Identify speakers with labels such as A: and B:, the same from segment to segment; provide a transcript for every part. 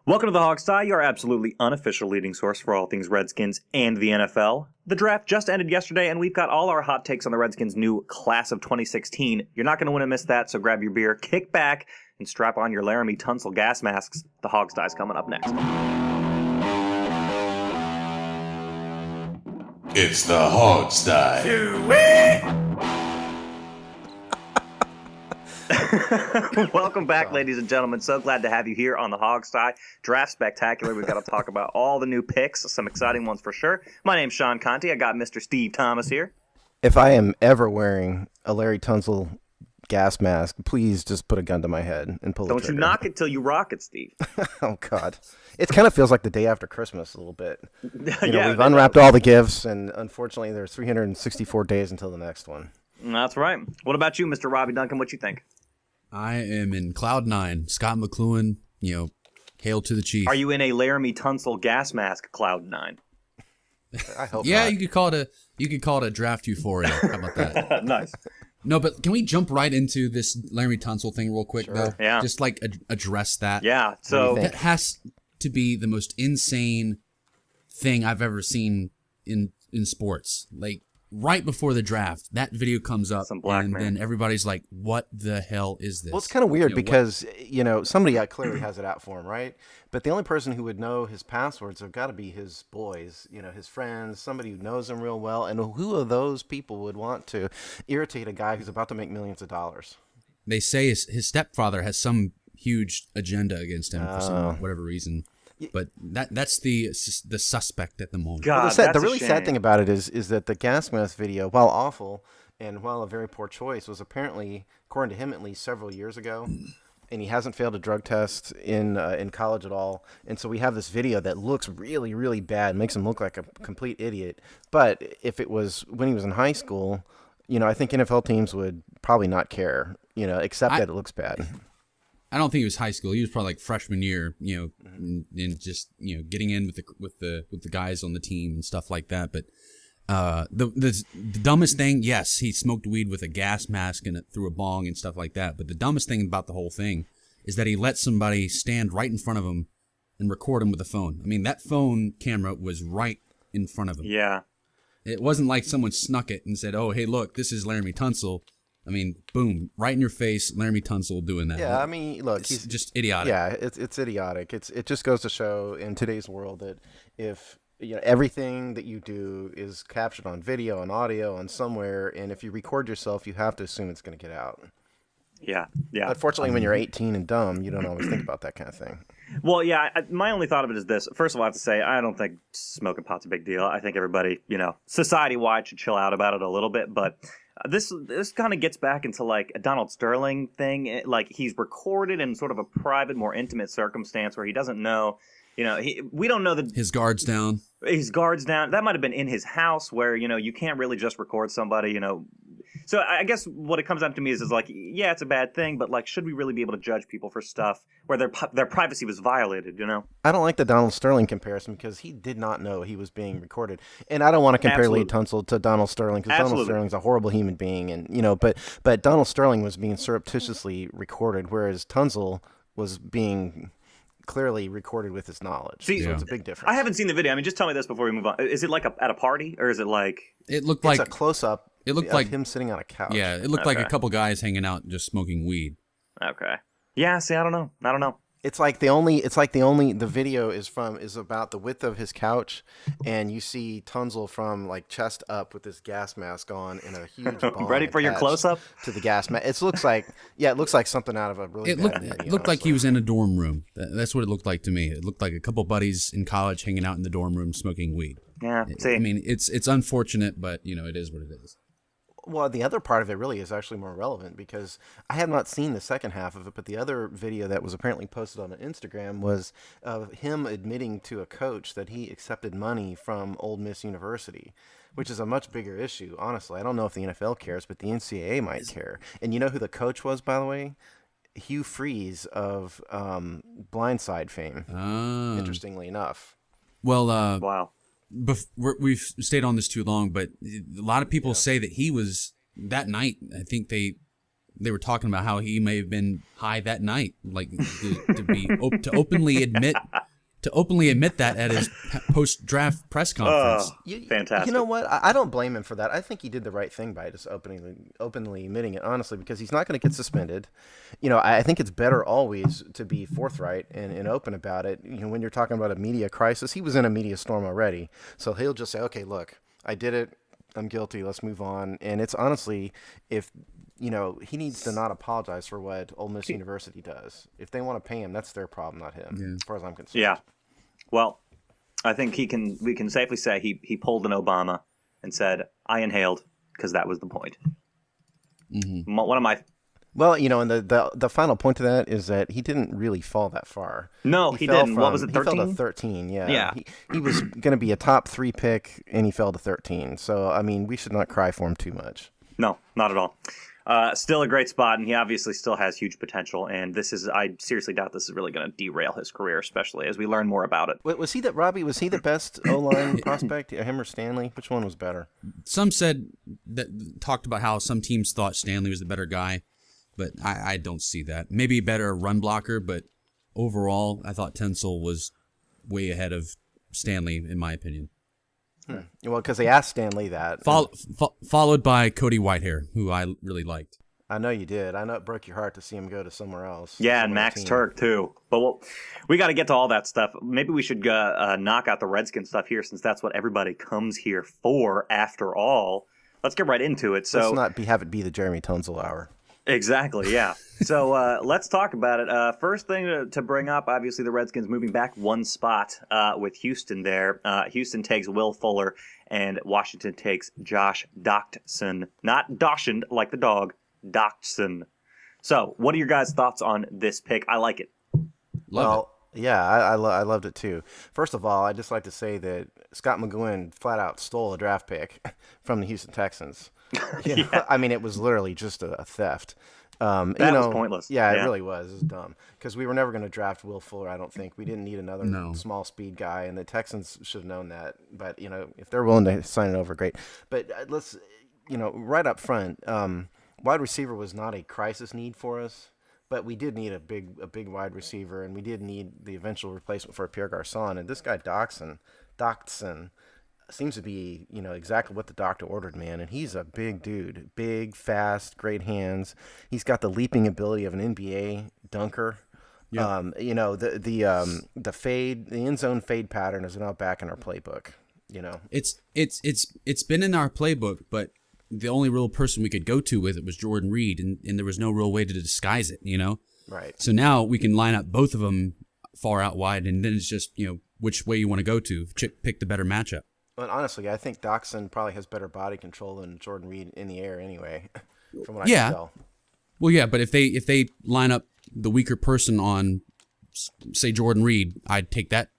A: Welcome to the Hog Sty, your absolutely unofficial leading source for all things Redskins and the NFL. The draft just ended yesterday, and we've got all our hot takes on the Redskins' new class of 2016. You're not going to want to miss that, so grab your beer, kick back, and strap on your Laramie Tunsil gas masks. The Hog Sty's coming up next.
B: It's the Hog Sty.
A: Welcome back, ladies and gentlemen. So glad to have you here on the Hog Sty Draft Spectacular. We've got to talk about all the new picks, some exciting ones for sure. My name's Sean Conti. I got Mr. Steve Thomas here.
C: If I am ever wearing a Larry Tunsil gas mask, please just put a gun to my head and pull the trigger.
A: Don't you knock it till you rock it, Steve.
C: Oh, God. It kind of feels like the day after Christmas a little bit.
A: Yeah,
C: we've unwrapped all the gifts, and unfortunately, there's 364 days until the next one.
A: That's right. What about you, Mr. Robbie Duncan? What you think?
D: I am in Cloud 9. Scott McCloughan, hail to the chief.
A: Are you in a Laramie Tunsil gas mask Cloud 9?
C: I hope
D: Yeah,
C: not.
D: you could call it a draft euphoria. How about that?
A: Nice.
D: No, but can we jump right into this Laramie Tunsil thing real quick, though?
A: Yeah.
D: Just address that.
A: Yeah, so
D: That has to be the most insane thing I've ever seen in sports. Like, right before the draft, that video comes up, and then everybody's like, what the hell is this?
C: Well, it's kind of weird because, somebody clearly has it out for him, right? But the only person who would know his passwords have got to be his boys, his friends, somebody who knows him real well. And who of those people would want to irritate a guy who's about to make millions of dollars?
D: They say his stepfather has some huge agenda against him for whatever reason. But that's the suspect at the moment.
A: God,
C: the really sad thing about it is that the gas mask video, while awful and while a very poor choice, was apparently, according to him at least, several years ago, and he hasn't failed a drug test in college at all. And so we have this video that looks really, really bad, makes him look like a complete idiot. But if it was when he was in high school, I think NFL teams would probably not care, except that it looks bad.
D: I don't think he was high school. He was probably like freshman year, and just getting in with the guys on the team and stuff like that. But the dumbest thing, yes, he smoked weed with a gas mask and through a bong and stuff like that. But the dumbest thing about the whole thing is that he let somebody stand right in front of him and record him with a phone. I mean, that phone camera was right in front of him.
A: Yeah,
D: it wasn't like someone snuck it and said, "Oh, hey, look, this is Laramie Tunsil." I mean, boom, right in your face, Laramie Tunsil doing that.
C: Yeah, I mean, look,
D: he's just idiotic.
C: Yeah, it's idiotic. It just goes to show in today's world that if everything that you do is captured on video and audio and somewhere, and if you record yourself, you have to assume it's going to get out.
A: Yeah.
C: Unfortunately, when you're 18 and dumb, you don't always think about that kind of thing.
A: Well, yeah, my only thought of it is this. First of all, I have to say, I don't think smoking pot's a big deal. I think everybody, society-wide should chill out about it a little bit, but this kind of gets back into like a Donald Sterling thing. Like he's recorded in sort of a private, more intimate circumstance where he doesn't know, we don't know that
D: his guard's down.
A: His guard's down. That might have been in his house where, you can't really just record somebody, So I guess what it comes down to me is like, yeah, it's a bad thing, but like, should we really be able to judge people for stuff where their privacy was violated, I
C: don't like the Donald Sterling comparison because he did not know he was being recorded. And I don't want to compare Lee Tunsil to Donald Sterling because Donald Sterling's a horrible human being. And, but Donald Sterling was being surreptitiously recorded, whereas Tunsil was being clearly recorded with his knowledge. So it's a big difference.
A: I haven't seen the video. I mean, just tell me this before we move on. Is it like at a party or is it like...
D: It looked like...
C: It's a close-up.
D: It looked like
C: him sitting on a couch.
D: Yeah, it looked like a couple guys hanging out just smoking weed.
A: Okay. Yeah, see, I don't know.
C: The video is about the width of his couch, and you see Tunsil from like chest up with this gas mask on and a huge bong
A: ready for your close-up
C: to the gas mask. It looks like something out of a really bad movie.
D: It looked like he was in a dorm room. That's what it looked like to me. It looked like a couple buddies in college hanging out in the dorm room smoking weed.
A: Yeah, see.
D: I mean, it's unfortunate, but it is what it is.
C: Well, the other part of it really is actually more relevant because I have not seen the second half of it, but the other video that was apparently posted on Instagram was of him admitting to a coach that he accepted money from Ole Miss University, which is a much bigger issue, honestly. I don't know if the NFL cares, but the NCAA might care. And you know who the coach was, by the way? Hugh Freeze of Blindside fame, interestingly enough.
D: Well,
A: wow.
D: We've stayed on this too long, but a lot of people say that he was that night. I think they they were talking about how he may have been high that night, like to openly admit that at his post-draft press conference.
A: Fantastic.
C: You know what? I don't blame him for that. I think he did the right thing by just openly admitting it, honestly, because he's not going to get suspended. You know, I think it's better always to be forthright and open about it. You know, when you're talking about a media crisis, he was in a media storm already. So he'll just say, okay, look, I did it. I'm guilty. Let's move on. And it's honestly, if, you know, he needs to not apologize for what Ole Miss University does. If they want to pay him, that's their problem, not him, as far as I'm concerned.
A: Yeah. Well, I think we can safely say he pulled an Obama and said, I inhaled, because that was the point.
D: Mm-hmm.
A: One of my...
C: Well, you know, and the final point to that is that he didn't really fall that far.
A: No, he didn't. What was it, 13?
C: He fell to 13, yeah.
A: Yeah.
C: He was going to be a top 3 pick, and he fell to 13. So, I mean, we should not cry for him too much.
A: No, not at all. Still a great spot, and he obviously still has huge potential. And I seriously doubt this is really going to derail his career, especially as we learn more about it.
C: Was he the best O-line prospect, him or Stanley? Which one was better?
D: Some talked about how some teams thought Stanley was the better guy, but I don't see that. Maybe a better run blocker, but overall, I thought Tencel was way ahead of Stanley, in my opinion.
C: Well, because they asked Stanley that.
D: Followed by Cody Whitehair, who I really liked.
C: I know you did. I know it broke your heart to see him go to somewhere else.
A: Yeah, and Max Turk, too. But we got to get to all that stuff. Maybe we should knock out the Redskins stuff here, since that's what everybody comes here for, after all. Let's get right into it. So
C: let's not have it be the Jeremy Tunzel hour.
A: Exactly, yeah. So let's talk about it. First thing to bring up, obviously, the Redskins moving back one spot with Houston there. Houston takes Will Fuller, and Washington takes Josh Doctson. Not Dawson, like the dog, Doctson. So what are your guys' thoughts on this pick? I like it.
D: Love it.
C: Yeah, I loved it too. First of all, I'd just like to say that Scott McCloughan flat out stole a draft pick from the Houston Texans.
A: Yeah.
C: I mean, it was literally just a theft.
A: That was pointless.
C: Yeah, it really was. It was dumb because we were never going to draft Will Fuller. I don't think we didn't need another small speed guy, and the Texans should have known that. But you know, if they're willing to sign it over, great. But let's, you know, right up front, wide receiver was not a crisis need for us. But we did need a big wide receiver, and we did need the eventual replacement for Pierre Garçon. And this guy Doctson seems to be, you know, exactly what the doctor ordered, man. And he's a big dude, big, fast, great hands. He's got the leaping ability of an NBA dunker. Yeah. You know, the fade, the end zone fade pattern is now back in our playbook. You know,
D: it's been in our playbook, but the only real person we could go to with it was Jordan Reed, and there was no real way to disguise it, you know?
C: Right.
D: So now we can line up both of them far out wide, and then it's just, you know, which way you want to go to. Pick the better matchup.
C: Well, honestly, I think Doctson probably has better body control than Jordan Reed in the air anyway, from what I can tell.
D: Well, yeah, but if they line up the weaker person on, say, Jordan Reed, I'd take that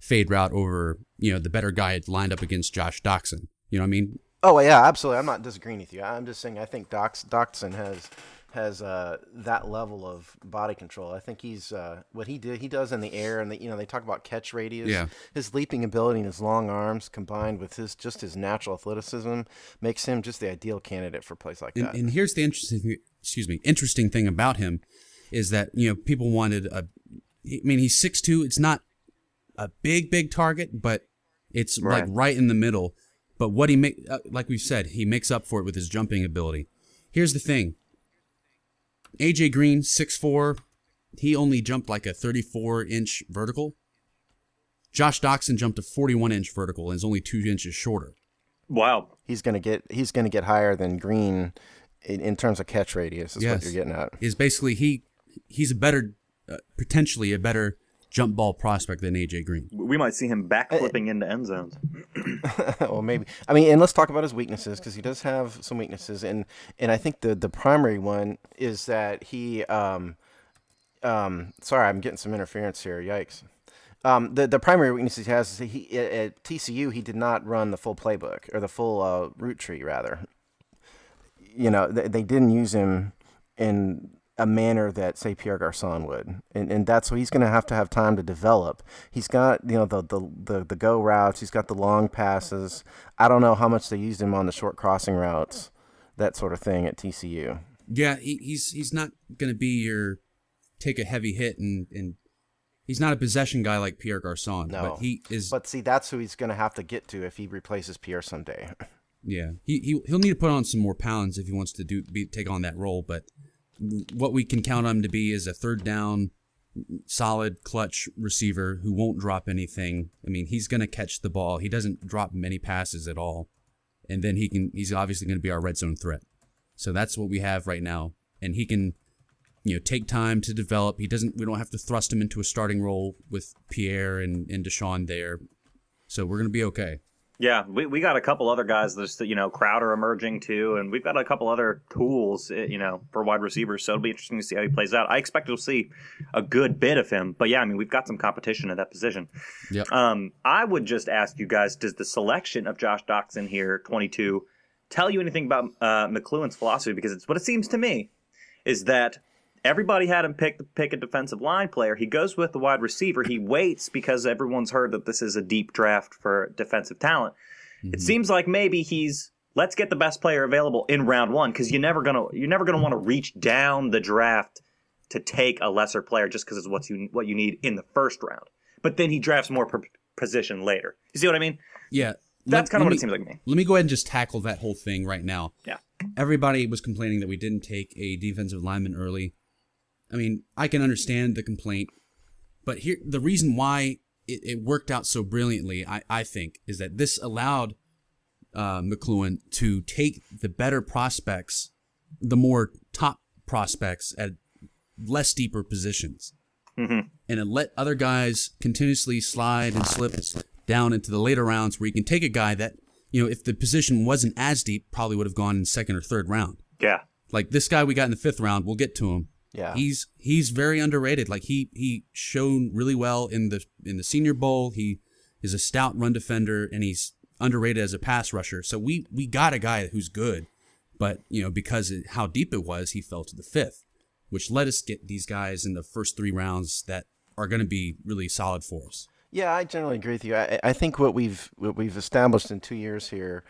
D: fade route over, you know, the better guy lined up against Josh Doctson. You know what I mean?
C: Oh, yeah, absolutely. I'm not disagreeing with you. I'm just saying I think Doctson has that level of body control. I think he's what he does in the air, and you know, they talk about catch radius.
D: Yeah.
C: His leaping ability and his long arms combined with his natural athleticism makes him just the ideal candidate for plays like that.
D: And here's the interesting thing about him is that, you know, people wanted he's 6'2". It's not a big target, but it's like right in the middle. But what like we've said, he makes up for it with his jumping ability. Here's the thing. AJ Green, 6'4", he only jumped like a 34-inch vertical. Josh Doctson jumped a 41-inch vertical and is only 2 inches shorter.
A: Wow.
C: He's gonna get higher than Green in terms of catch radius. Is what you're getting at.
D: Is basically he's a better, potentially a better jump ball prospect than AJ Green.
A: We might see him backflipping into end zones.
C: Well, maybe. I mean, and let's talk about his weaknesses, because he does have some weaknesses, and I think the primary one is that he sorry, I'm getting some interference here. Yikes. The primary weakness he has is at TCU he did not run the full playbook, or the full route tree rather. You know, they didn't use him in a manner that, say, Pierre Garçon would, and that's what he's going to have time to develop. He's got, you know, the go routes. He's got the long passes. I don't know how much they used him on the short crossing routes, that sort of thing at TCU.
D: Yeah, he's not going to be your take a heavy hit, and he's not a possession guy like Pierre Garçon.
C: No,
D: but he is.
C: But see, that's who he's going to have to get to if he replaces Pierre someday.
D: Yeah, he'll need to put on some more pounds if he wants to take on that role. But what we can count on him to be is a third down, solid clutch receiver who won't drop anything. I mean, he's going to catch the ball. He doesn't drop many passes at all, and then he's obviously going to be our red zone threat. So that's what we have right now, and he can, take time to develop. We don't have to thrust him into a starting role with Pierre and Deshaun there. So we're going to be okay.
A: Yeah, we got a couple other guys that, Crowder emerging too, and we've got a couple other tools, for wide receivers. So it'll be interesting to see how he plays out. I expect to see a good bit of him, but yeah, I mean, we've got some competition at that position.
D: Yep.
A: I would just ask you guys, does the selection of Josh Doctson here, 22, tell you anything about McCloughan's philosophy? Because it's what it seems to me is that everybody had him pick a defensive line player. He goes with the wide receiver. He waits because everyone's heard that this is a deep draft for defensive talent. Mm-hmm. It seems like maybe let's get the best player available in round one, because you're never gonna want to reach down the draft to take a lesser player just because it's what you need in the first round. But then he drafts more per position later. You see what I mean?
D: Yeah.
A: That's kind of what it seems like to me.
D: Let me go ahead and just tackle that whole thing right now.
A: Yeah.
D: Everybody was complaining that we didn't take a defensive lineman early. I mean, I can understand the complaint, but here the reason why it worked out so brilliantly, I think, is that this allowed McCloughan to take the better prospects, the more top prospects at less deeper positions, and it let other guys continuously slide and slip down into the later rounds where you can take a guy that, if the position wasn't as deep, probably would have gone in second or third round.
A: Yeah.
D: Like this guy we got in the fifth round, we'll get to him.
C: Yeah.
D: He's very underrated. Like he shone really well in the Senior Bowl. He is a stout run defender, and he's underrated as a pass rusher. So we got a guy who's good, but because of how deep it was, he fell to the fifth, which let us get these guys in the first 3 rounds that are going to be really solid for us.
C: Yeah, I generally agree with you. I think what we've established in 2 years here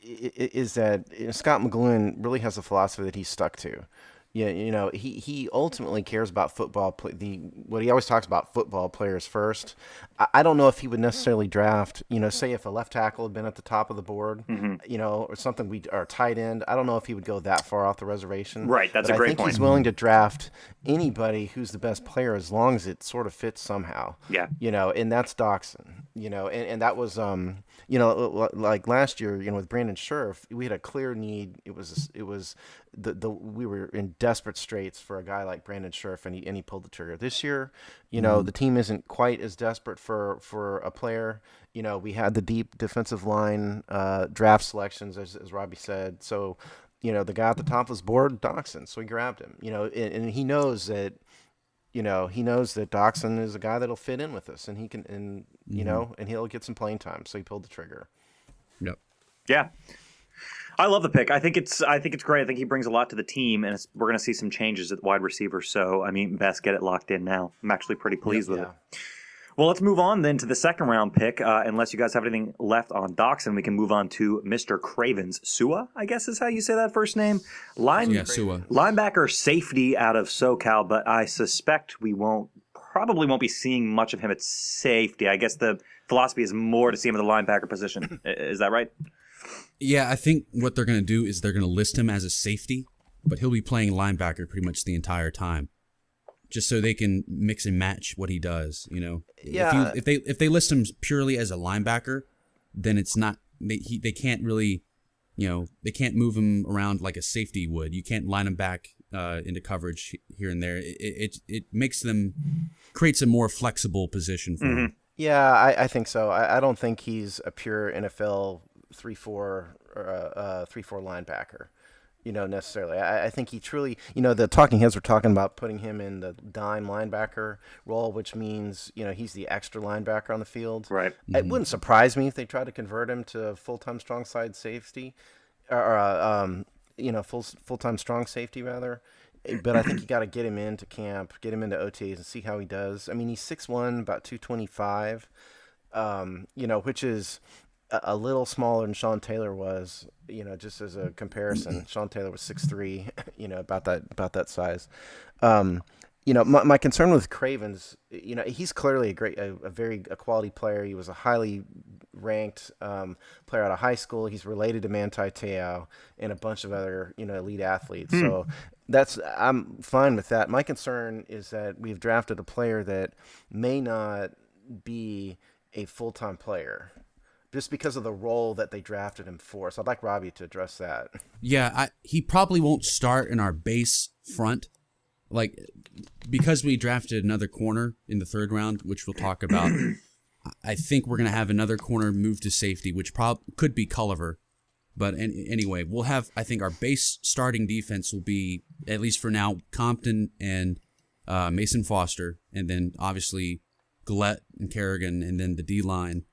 C: is that Scot McCloughan really has a philosophy that he's stuck to. Yeah, he ultimately cares about football. What he always talks about, football players first. I don't know if he would necessarily draft, say if a left tackle had been at the top of the board, or something or tight end. I don't know if he would go that far off the reservation.
A: Right, that's a great point.
C: I think he's willing to draft anybody who's the best player as long as it sort of fits somehow.
A: Yeah.
C: And that's Doctson. And that was like last year, with Brandon Scherf, we had a clear need. It was we were in desperate straits for a guy like Brandon Scherf, and he pulled the trigger. This year, the team isn't quite as desperate for a player. We had the deep defensive line draft selections, as Robbie said. So, the guy at the top of his board, Doctson. So he grabbed him. And he knows that. He knows that Doctson is a guy that'll fit in with us, and he can, and he'll get some playing time. So he pulled the trigger.
D: Yep.
A: Yeah. I love the pick. I think it's great. I think he brings a lot to the team, and we're going to see some changes at wide receiver. So, I mean, best get it locked in now. I'm actually pretty pleased with it. Well, let's move on then to the second round pick. Unless you guys have anything left on Doctson, we can move on to Mr. Cravens. Sua, I guess is how you say that first name.
D: Sua.
A: Linebacker safety out of SoCal, but I suspect we probably won't be seeing much of him at safety. I guess the philosophy is more to see him at the linebacker position. Is that right?
D: Yeah, I think what they're going to do is they're going to list him as a safety, but he'll be playing linebacker pretty much the entire time, just so they can mix and match what he does.
C: Yeah.
D: If they list him purely as a linebacker, then it's not they can't really, they can't move him around like a safety would. You can't line him back into coverage here and there. It creates a more flexible position for him.
C: Yeah, I think so. I don't think he's a pure NFL 3-4 linebacker, necessarily. I think he truly, the talking heads were talking about putting him in the dime linebacker role, which means, he's the extra linebacker on the field.
A: Right.
C: It wouldn't surprise me if they tried to convert him to full-time strong side safety, or full-time strong safety rather. But I think you got to get him into camp, get him into OTAs, and see how he does. I mean, he's 6'1", about 225, which is, a little smaller than Sean Taylor was. Just as a comparison, Sean Taylor was 6'3", about that size. My concern with Cravens, he's clearly a quality player. He was a highly ranked player out of high school. He's related to Manti Te'o and a bunch of other, elite athletes. So I'm fine with that. My concern is that we've drafted a player that may not be a full-time player just because of the role that they drafted him for. So I'd like Robbie to address that.
D: Yeah, he probably won't start in our base front. Like, because we drafted another corner in the third round, which we'll talk about, I think we're going to have another corner move to safety, which could be Culliver. But anyway, we'll have, I think our base starting defense will be, at least for now, Compton and Mason Foster, and then obviously Gillette and Kerrigan, and then the D-line.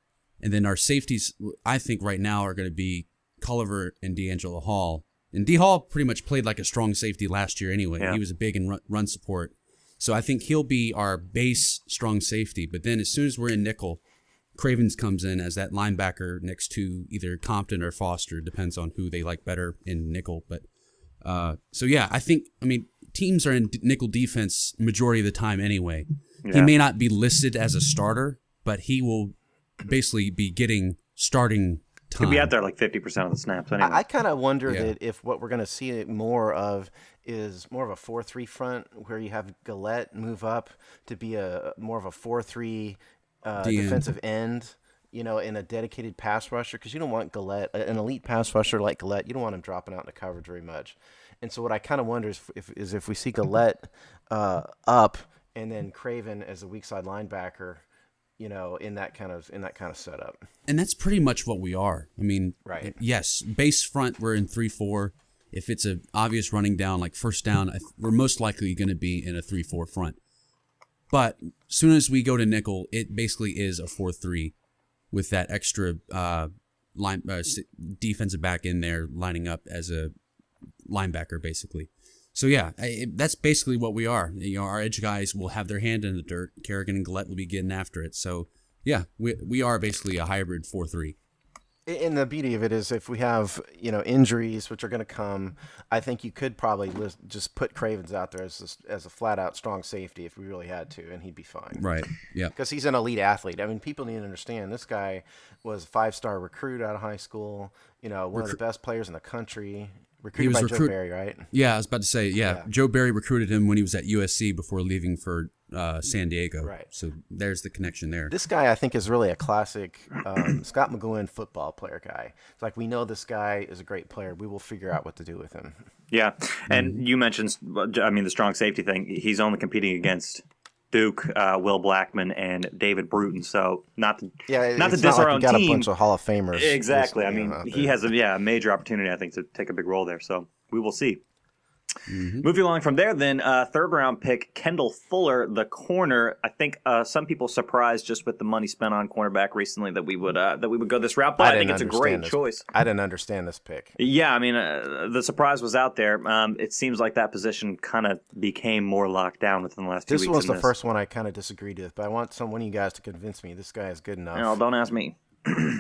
D: And then our safeties, I think right now, are going to be Culliver and D'Angelo Hall. And D. Hall pretty much played like a strong safety last year anyway. Yeah. He was a big in run support. So I think he'll be our base strong safety. But then as soon as we're in nickel, Cravens comes in as that linebacker next to either Compton or Foster. Depends on who they like better in nickel. But so yeah, I mean, teams are in nickel defense majority of the time anyway. Yeah. He may not be listed as a starter, but he will basically be getting starting time.
A: He'll be out there like 50% of the snaps anyway.
C: I kind of wonder that if what we're going to see more of is more of a 4-3 front where you have Gillette move up to be more of a 4-3 defensive end, in a dedicated pass rusher, because you don't want Gillette, an elite pass rusher like Gillette, you don't want him dropping out in the coverage very much. And so what I kind of wonder is if we see Gillette up and then Craven as a weak side linebacker, in that kind of setup.
D: And that's pretty much what we are. I mean,
C: right.
D: Yes, base front, we're in 3-4. If it's an obvious running down, like first down, we're most likely going to be in a 3-4 front. But as soon as we go to nickel, it basically is a 4-3 with that extra defensive back in there lining up as a linebacker, basically. So yeah, that's basically what we are. Our edge guys will have their hand in the dirt. Kerrigan and Gillette will be getting after it. So yeah, we are basically a hybrid 4-3.
C: And the beauty of it is if we have, injuries, which are going to come, I think you could probably just put Cravens out there as a flat-out strong safety if we really had to, and he'd be fine.
D: Right, yeah.
C: Because he's an elite athlete. I mean, people need to understand this guy was a 5-star recruit out of high school, one of the best players in the country. Recruited by Joe Barry, right?
D: Yeah, I was about to say, yeah. Joe Barry recruited him when he was at USC before leaving for San Diego.
C: Right.
D: So there's the connection there.
C: This guy, I think, is really a classic Scott McCloughan football player guy. It's like, we know this guy is a great player. We will figure out what to do with him.
A: Yeah, and you mentioned, the strong safety thing. He's only competing against Duke, Will Blackman, and David Bruton. So not to diss our own
C: team. Got a
A: team.
C: bunch of Hall of Famers.
A: Exactly. I mean, he has a major opportunity, I think, to take a big role there. So we will see. Mm-hmm. Moving along from there, then third round pick Kendall Fuller, the corner. I think some people surprised just with the money spent on cornerback recently that we would go this route. But I think it's a great choice.
C: I didn't understand this pick.
A: Yeah, I mean the surprise was out there. It seems like that position kind of became more locked down within the last 2 weeks.
C: This was the first one I kind of disagreed with, but I want one of you guys to convince me this guy is good enough.
A: No, don't ask me.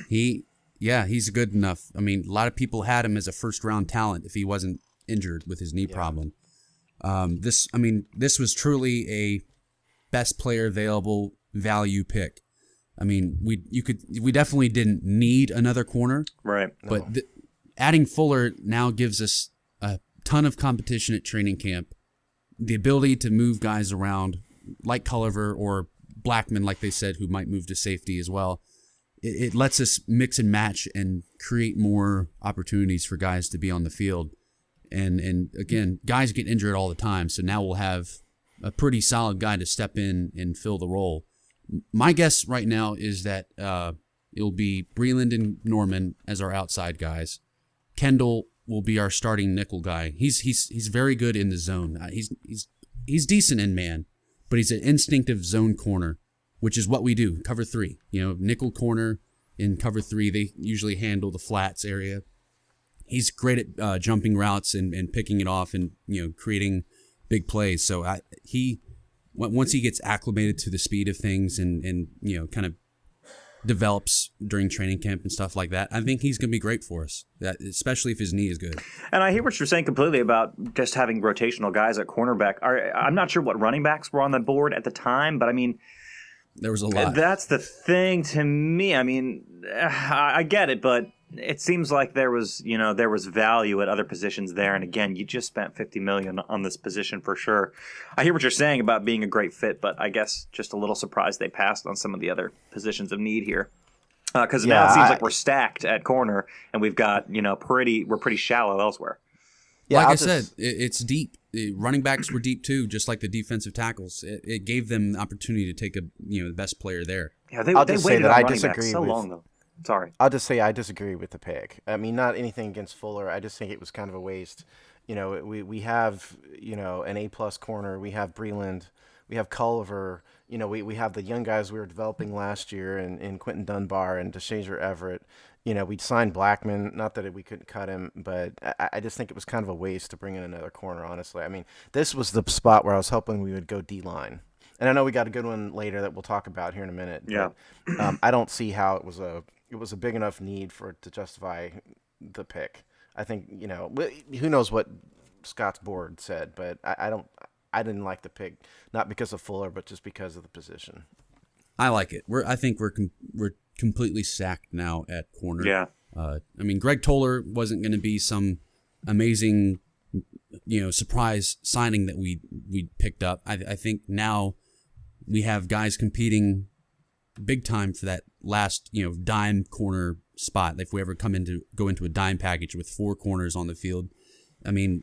D: He's good enough. I mean, a lot of people had him as a first round talent if he wasn't injured with his knee problem. This was truly a best player available value pick. I mean, we definitely didn't need another corner,
A: right?
D: But adding Fuller now gives us a ton of competition at training camp, the ability to move guys around like Culliver or Blackman, like they said, who might move to safety as well. It lets us mix and match and create more opportunities for guys to be on the field. And again, guys get injured all the time, so now we'll have a pretty solid guy to step in and fill the role. My guess right now is that it'll be Breland and Norman as our outside guys. Kendall will be our starting nickel guy. He's very good in the zone. He's decent in man, but he's an instinctive zone corner, which is what we do. Cover 3, nickel corner in cover 3. They usually handle the flats area. He's great at jumping routes and picking it off and creating big plays. So once he gets acclimated to the speed of things and kind of develops during training camp and stuff like that, I think he's going to be great for us, especially if his knee is good.
A: And I hear what you're saying completely about just having rotational guys at cornerback. I'm not sure what running backs were on the board at the time, but I mean,
D: there was a lot.
A: That's the thing to me. I mean, I get it, but it seems like there was value at other positions there. And again, you just spent $50 million on this position for sure. I hear what you're saying about being a great fit, but I guess just a little surprised they passed on some of the other positions of need here. Because now it seems like we're stacked at corner, and we've got we're pretty shallow elsewhere.
C: Yeah,
D: like I said, it's deep. The running backs were deep too, just like the defensive tackles. It gave them the opportunity to take the best player there.
A: Yeah, they
C: I'll just say
A: waited
C: that
A: on
C: I
A: running
C: disagree
A: backs so
C: with-
A: long though. Sorry.
C: I'll just say I disagree with the pick. I mean, not anything against Fuller. I just think it was kind of a waste. We have an A+ corner. We have Breland. We have Culliver. We have the young guys we were developing last year in Quentin Dunbar and DeShazer Everett. We'd signed Blackman. Not that we couldn't cut him, but I just think it was kind of a waste to bring in another corner, honestly. I mean, this was the spot where I was hoping we would go D-line. And I know we got a good one later that we'll talk about here in a minute.
A: Yeah.
C: But, I don't see how it was a big enough need for it to justify the pick. I think, who knows what Scott's board said, but I didn't like the pick, not because of Fuller, but just because of the position.
D: I like it. I think we're completely sacked now at corner.
A: Yeah.
D: I mean, Greg Toller wasn't going to be some amazing, surprise signing that we picked up. I think now we have guys competing big time for that last, dime corner spot. If we ever go into a dime package with 4 corners on the field, I mean,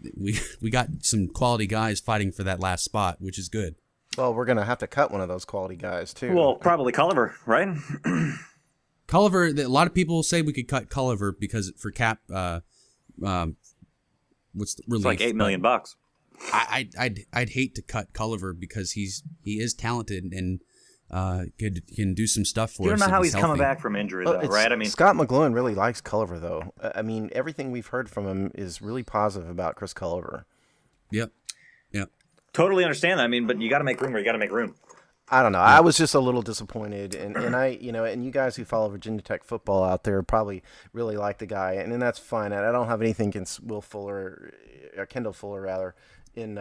D: we got some quality guys fighting for that last spot, which is good.
C: Well, we're going to have to cut one of those quality guys, too.
A: Well, probably Culliver, right?
D: Culliver, a lot of people say we could cut Culliver because for cap, what's the relief?
A: It's like $8 million bucks.
D: I'd hate to cut Culliver because he is talented and can do some stuff for us.
A: You don't know
D: if
A: how he's coming
D: healthy.
A: back from injury, though, right? I mean,
C: Scott McCloughan really likes Culliver, though. I mean, everything we've heard from him is really positive about Chris Culliver.
D: Yep.
A: totally understand that. I mean, but you got to make room where you got to make room.
C: I don't know. I was just a little disappointed, and I, and you guys who follow Virginia Tech football out there probably really like the guy, and that's fine. I don't have anything against Will Fuller, or Kendall Fuller rather, in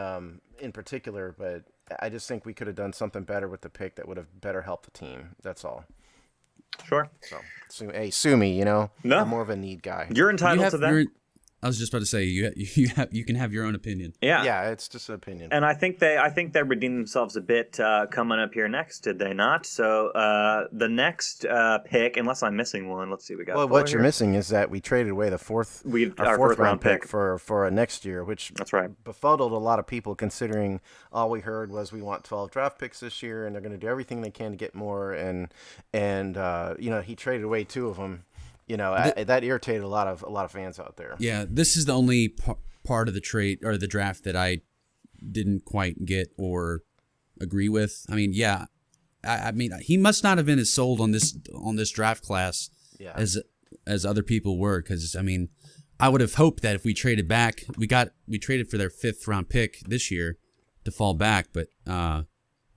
C: particular, but I just think we could have done something better with the pick that would have better helped the team. That's all.
A: Sure.
C: So, hey, sue me.
A: No.
C: I'm more of a need guy.
A: You're entitled to that.
D: I was just about to say you can have your own opinion.
C: Yeah, it's just an opinion.
A: And I think they redeemed themselves a bit coming up here next, did they not? So the next pick, unless I'm missing one, let's see, we got.
C: Well, what you're missing is that we traded away our fourth round pick for a next year, which
A: that's right,
C: befuddled a lot of people, considering all we heard was we want 12 draft picks this year, and they're going to do everything they can to get more, and he traded away 2 of them. That irritated a lot of fans out there.
D: Yeah, this is the only part of the trade or the draft that I didn't quite get or agree with. I mean, yeah, I mean he must not have been as sold on this draft class as other people were, because I mean, I would have hoped that if we traded back, we traded for their 5th round pick this year to fall back, but I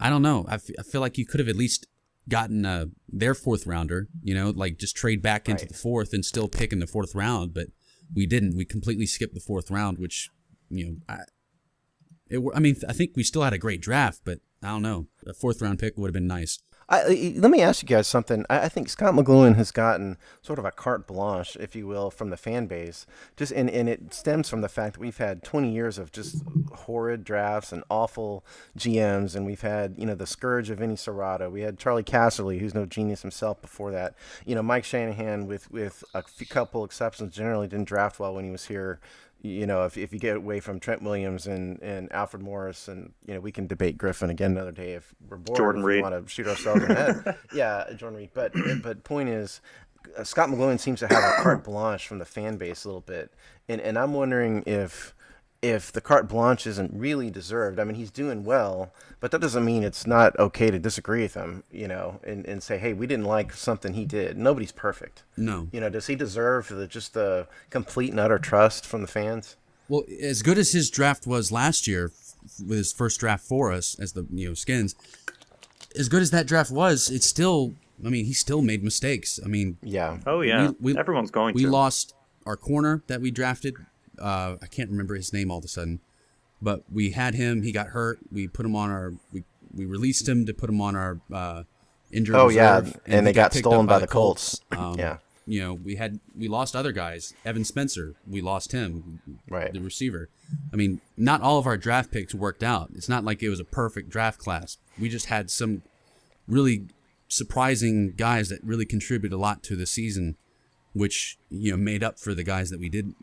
D: don't know. I feel like you could have at least gotten their 4th rounder, like just trade back into the 4th and still pick in the 4th round, but we didn't. We completely skipped the 4th round, which, I think we still had a great draft, but I don't know. A 4th round pick would have been nice.
C: Let me ask you guys something. I think Scott McCloughan has gotten sort of a carte blanche, if you will, from the fan base. And it stems from the fact that we've had 20 years of just horrid drafts and awful GMs, and we've had, the scourge of Vinny Serrato. We had Charlie Casserly, who's no genius himself before that. Mike Shanahan, with a couple exceptions, generally didn't draft well when he was here. If you get away from Trent Williams and Alfred Morris, and we can debate Griffin again another day if we're bored.
A: Jordan Reed.
C: We want to shoot ourselves in the head. Yeah, Jordan Reed. But point is, Scott McCloughan seems to have a carte blanche from the fan base a little bit, and I'm wondering if the carte blanche isn't really deserved. I mean, he's doing well, but that doesn't mean it's not okay to disagree with him, and say, hey, we didn't like something he did. Nobody's perfect.
D: No.
C: Does he deserve the complete and utter trust from the fans?
D: Well, as good as his draft was last year with his first draft for us as the Skins, as good as that draft was, it still I mean, he still made mistakes. I mean,
C: Yeah.
A: Oh yeah, everyone's going
D: we
A: to.
D: lost our corner that we drafted. I can't remember his name all of a sudden, but we had him. He got hurt. We put him on our. We released him to put him on our injured reserve.
C: And
D: he
C: they got
D: picked
C: stolen
D: up
C: by the Colts. Yeah.
D: You know, we lost other guys. Evan Spencer, we lost him,
C: Right.
D: the receiver. I mean, not all of our draft picks worked out. It's not like it was a perfect draft class. We just had some really surprising guys that really contributed a lot to the season, which, you know, made up for the guys that we didn't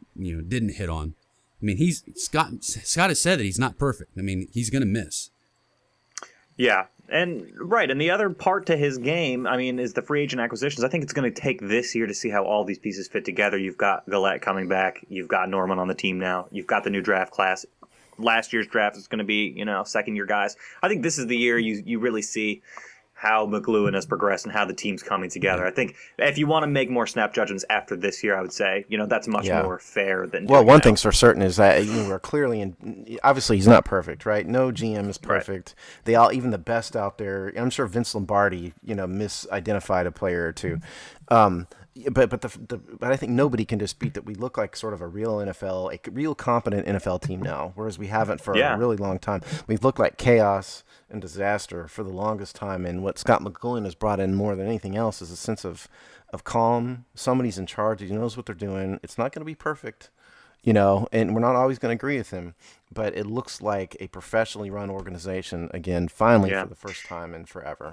D: hit on. I mean, Scott has said that he's not perfect. I mean, he's going to miss.
A: Yeah, and right, and the other part to his game, I mean, is the free agent acquisitions. I think it's going to take this year to see how all these pieces fit together. You've got Gillette coming back. You've got Norman on the team now. You've got the new draft class. Last year's draft is going to be, second-year guys. I think this is the year you really see how McCloughan has progressed and how the team's coming together. I think if you want to make more snap judgments after this year, I would say, that's much more fair than
C: Well,
A: doing
C: one
A: now.
C: thing's for certain is that we're clearly obviously he's not perfect, right? No GM is perfect. Right. They all, even the best out there, I'm sure Vince Lombardi, misidentified a player or two. But I think nobody can dispute that we look like sort of a real competent NFL team now, whereas we haven't for a really long time. We've looked like chaos and disaster for the longest time, and what Scott McCloughan has brought in more than anything else is a sense of calm. Somebody's in charge. He knows what they're doing. It's not going to be perfect, and we're not always going to agree with him, but it looks like a professionally run organization again, finally for the first time in forever.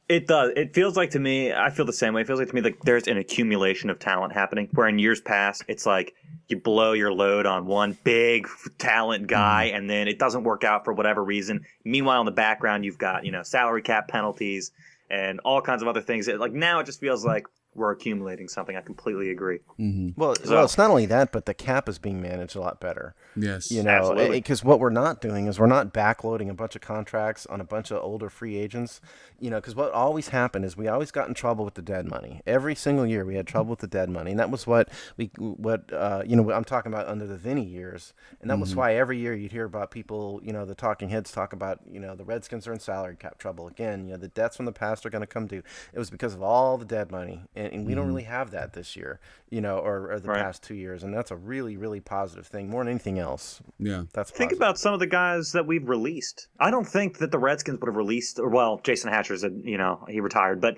A: It does. It feels like to me, I feel the same way. It feels like to me like there's an accumulation of talent happening, where in years past, it's like you blow your load on one big talent guy, and then it doesn't work out for whatever reason. Meanwhile, in the background, you've got, salary cap penalties and all kinds of other things. Like now it just feels like we're accumulating something. I completely agree.
C: Mm-hmm. Well, it's not only that, but the cap is being managed a lot better.
D: Yes,
A: absolutely.
C: Because what we're not doing is we're not backloading a bunch of contracts on a bunch of older free agents. Because what always happened is we always got in trouble with the dead money. Every single year we had trouble with the dead money, and that was what I'm talking about under the Vinny years, and that was why every year you'd hear about people, the talking heads talk about, the Redskins are in salary cap trouble again. The debts from the past are going to come due. It was because of all the dead money, and we don't really have that this year, or the past 2 years, and that's a really, really positive thing more than anything else.
D: Yeah,
C: that's
A: think
C: positive.
A: about some of the guys that we've released. I don't think that the Redskins would have released, Jason Hatcher's, he retired, but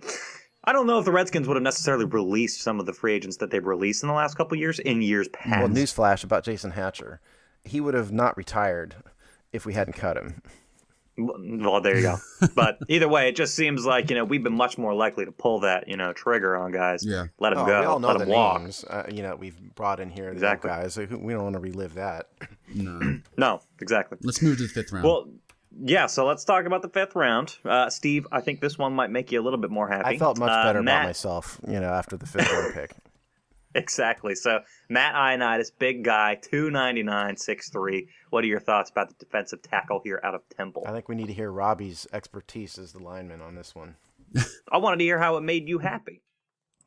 A: I don't know if the Redskins would have necessarily released some of the free agents that they've released in the last couple of years in years past.
C: Well, newsflash about Jason Hatcher, he would have not retired if we hadn't cut him.
A: Well, there you go. But either way, it just seems like, we've been much more likely to pull that, trigger on guys.
D: Yeah.
A: Let them go.
C: We all know
A: let
C: the
A: them walk.
C: names, we've brought in here.
A: Exactly.
C: Guys. We don't want to relive that.
A: No, exactly.
D: Let's move to the fifth round.
A: Well, yeah, so let's talk about the fifth round. Steve, I think this one might make you a little bit more happy.
C: I felt much better
A: Matt,
C: about myself, after the fifth round pick.
A: Exactly. So Matt Ioannidis, big guy, 299, 6'3". What are your thoughts about the defensive tackle here out of Temple?
C: I think we need to hear Robbie's expertise as the lineman on this one.
A: I wanted to hear how it made you happy.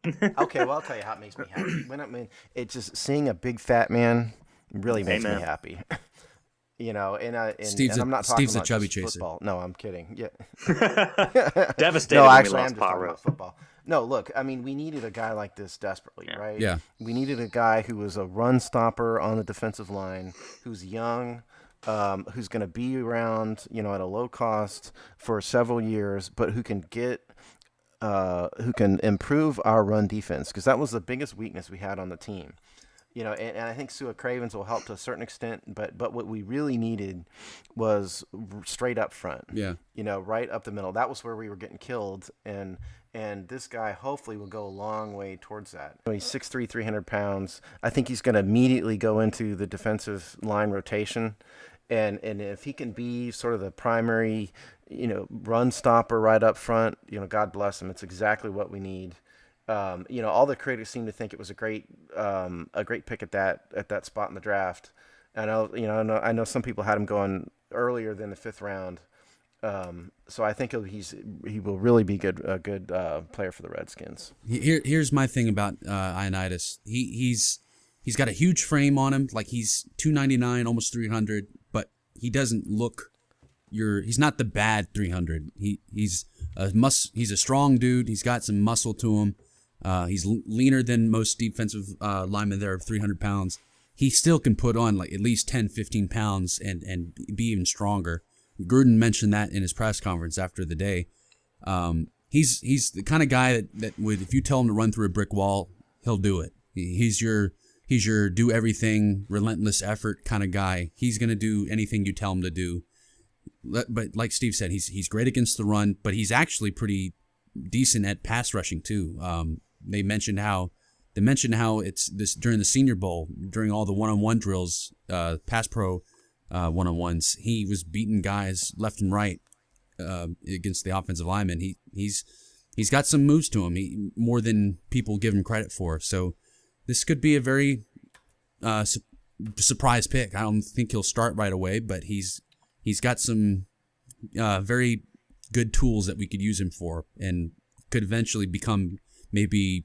C: Okay, well, I'll tell you how it makes me happy. It's just seeing a big fat man really makes me happy. And I'm not talking
D: Steve's
C: about
D: a chubby
C: just
D: chaser.
C: Football. No, I'm kidding. Yeah.
A: Devastated
C: No,
A: when
C: actually,
A: we
C: I'm
A: lost
C: just
A: Pot
C: talking
A: Road.
C: about football. No, look, I mean, we needed a guy like this desperately, right?
D: Yeah.
C: We needed a guy who was a run stopper on the defensive line, who's young, who's going to be around, at a low cost for several years, but who can improve our run defense, because that was the biggest weakness we had on the team. And I think Sua Cravens will help to a certain extent, but what we really needed was straight up front.
D: Yeah.
C: Right up the middle. That was where we were getting killed, and this guy hopefully will go a long way towards that. He's 6'3", 300 pounds. I think he's going to immediately go into the defensive line rotation, and if he can be sort of the primary, run stopper right up front, God bless him. It's exactly what we need. All the critics seem to think it was a great pick at that spot in the draft. I know some people had him going earlier than the fifth round. So I think he will really be a good player for the Redskins.
D: Here's my thing about Ioannidis. He's got a huge frame on him, like he's 299, almost 300, but he doesn't look. He's not the bad 300. He's He's a strong dude. He's got some muscle to him. He's leaner than most defensive linemen there of 300 pounds. He still can put on like at least 10, 15 pounds and be even stronger. Gruden mentioned that in his press conference after the day. He's the kind of guy that would, if you tell him to run through a brick wall, he'll do it. He's your do everything, relentless effort kind of guy. He's going to do anything you tell him to do. But like Steve said, he's great against the run, but he's actually pretty decent at pass rushing too. They mentioned how it's this during the Senior Bowl, during all the one-on-one drills, pass pro one-on-ones. He was beating guys left and right against the offensive linemen. He's got some moves to him, more than people give him credit for. So this could be a very surprise pick. I don't think he'll start right away, but he's got some very good tools that we could use him for, and could eventually become maybe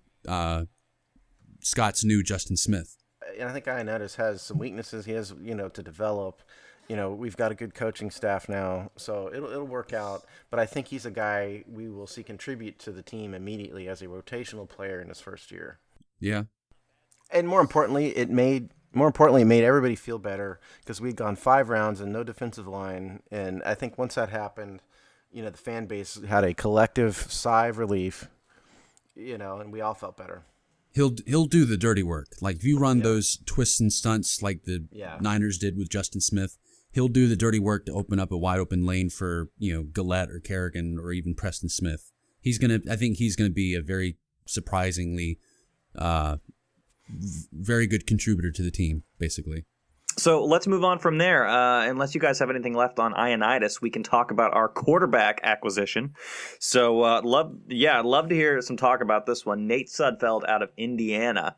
D: Scott's new Justin Smith.
C: And I think Ioannidis has some weaknesses. He has, to develop. We've got a good coaching staff now, so it'll work out. But I think he's a guy we will see contribute to the team immediately as a rotational player in his first year.
D: Yeah.
C: And more importantly, it made everybody feel better because we'd gone 5 rounds and no defensive line. And I think once that happened, the fan base had a collective sigh of relief, and we all felt better.
D: He'll do the dirty work. Like if you run those twists and stunts like the Niners did with Justin Smith, he'll do the dirty work to open up a wide open lane for, Gillette or Kerrigan or even Preston Smith. I think he's gonna be a very surprisingly very good contributor to the team, basically.
A: So let's move on from there. Unless you guys have anything left on Ioannidis, we can talk about our quarterback acquisition. So I'd love to hear some talk about this one. Nate Sudfeld out of Indiana,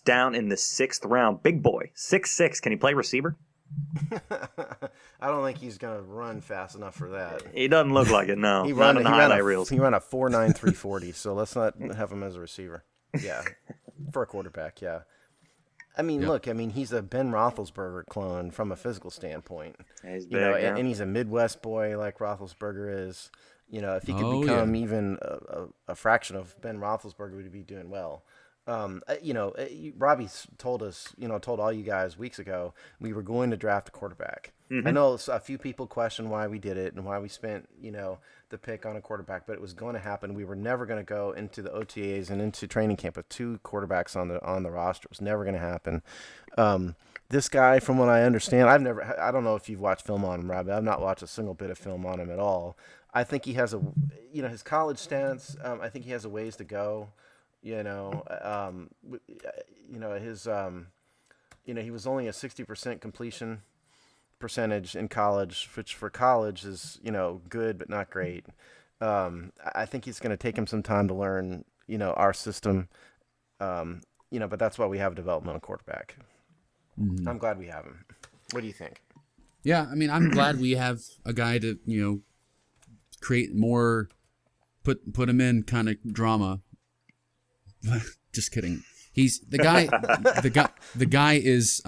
A: down in the 6th round. Big boy, 6'6". Can he play receiver?
C: I don't think he's going to run fast enough for that.
A: He doesn't look like it, no.
C: He ran a 4.9 340, so let's not have him as a receiver. Yeah, for a quarterback, yeah. I mean, look, he's a Ben Roethlisberger clone from a physical standpoint.
A: Yeah, he's big,
C: and he's a Midwest boy like Roethlisberger is. If he could become even a fraction of Ben Roethlisberger, would be doing well. Robbie told us, told all you guys weeks ago, we were going to draft a quarterback. Mm-hmm. I know a few people question why we did it and why we spent, the pick on a quarterback, but it was going to happen. We were never going to go into the OTAs and into training camp with 2 quarterbacks on the roster. It was never going to happen. This guy, from what I understand, I don't know if you've watched film on him, Robbie. I've not watched a single bit of film on him at all. I think he has his college stats. I think he has a ways to go. He was only a 60% completion percentage in college, which for college is, good but not great. I think it's going to take him some time to learn, our system, but that's why we have a developmental quarterback. Mm-hmm. I'm glad we have him. What do you think?
D: Yeah, I'm glad we have a guy to, create more, put him in kind of drama. Just kidding. He's the guy. The guy is.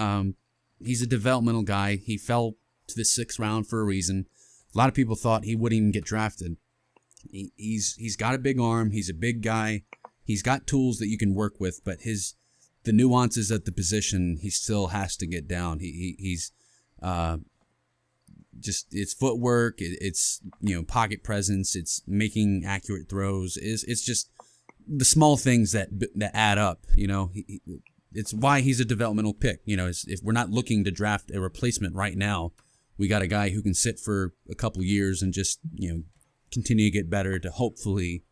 D: He's a developmental guy. He fell to the 6th round for a reason. A lot of people thought he wouldn't even get drafted. He's got a big arm. He's a big guy. He's got tools that you can work with, but the nuances at the position he still has to get down. He's just it's footwork. It's pocket presence. It's making accurate throws. It's just the small things that add up, it's why he's a developmental pick. If we're not looking to draft a replacement right now, we got a guy who can sit for a couple years and just, continue to get better to hopefully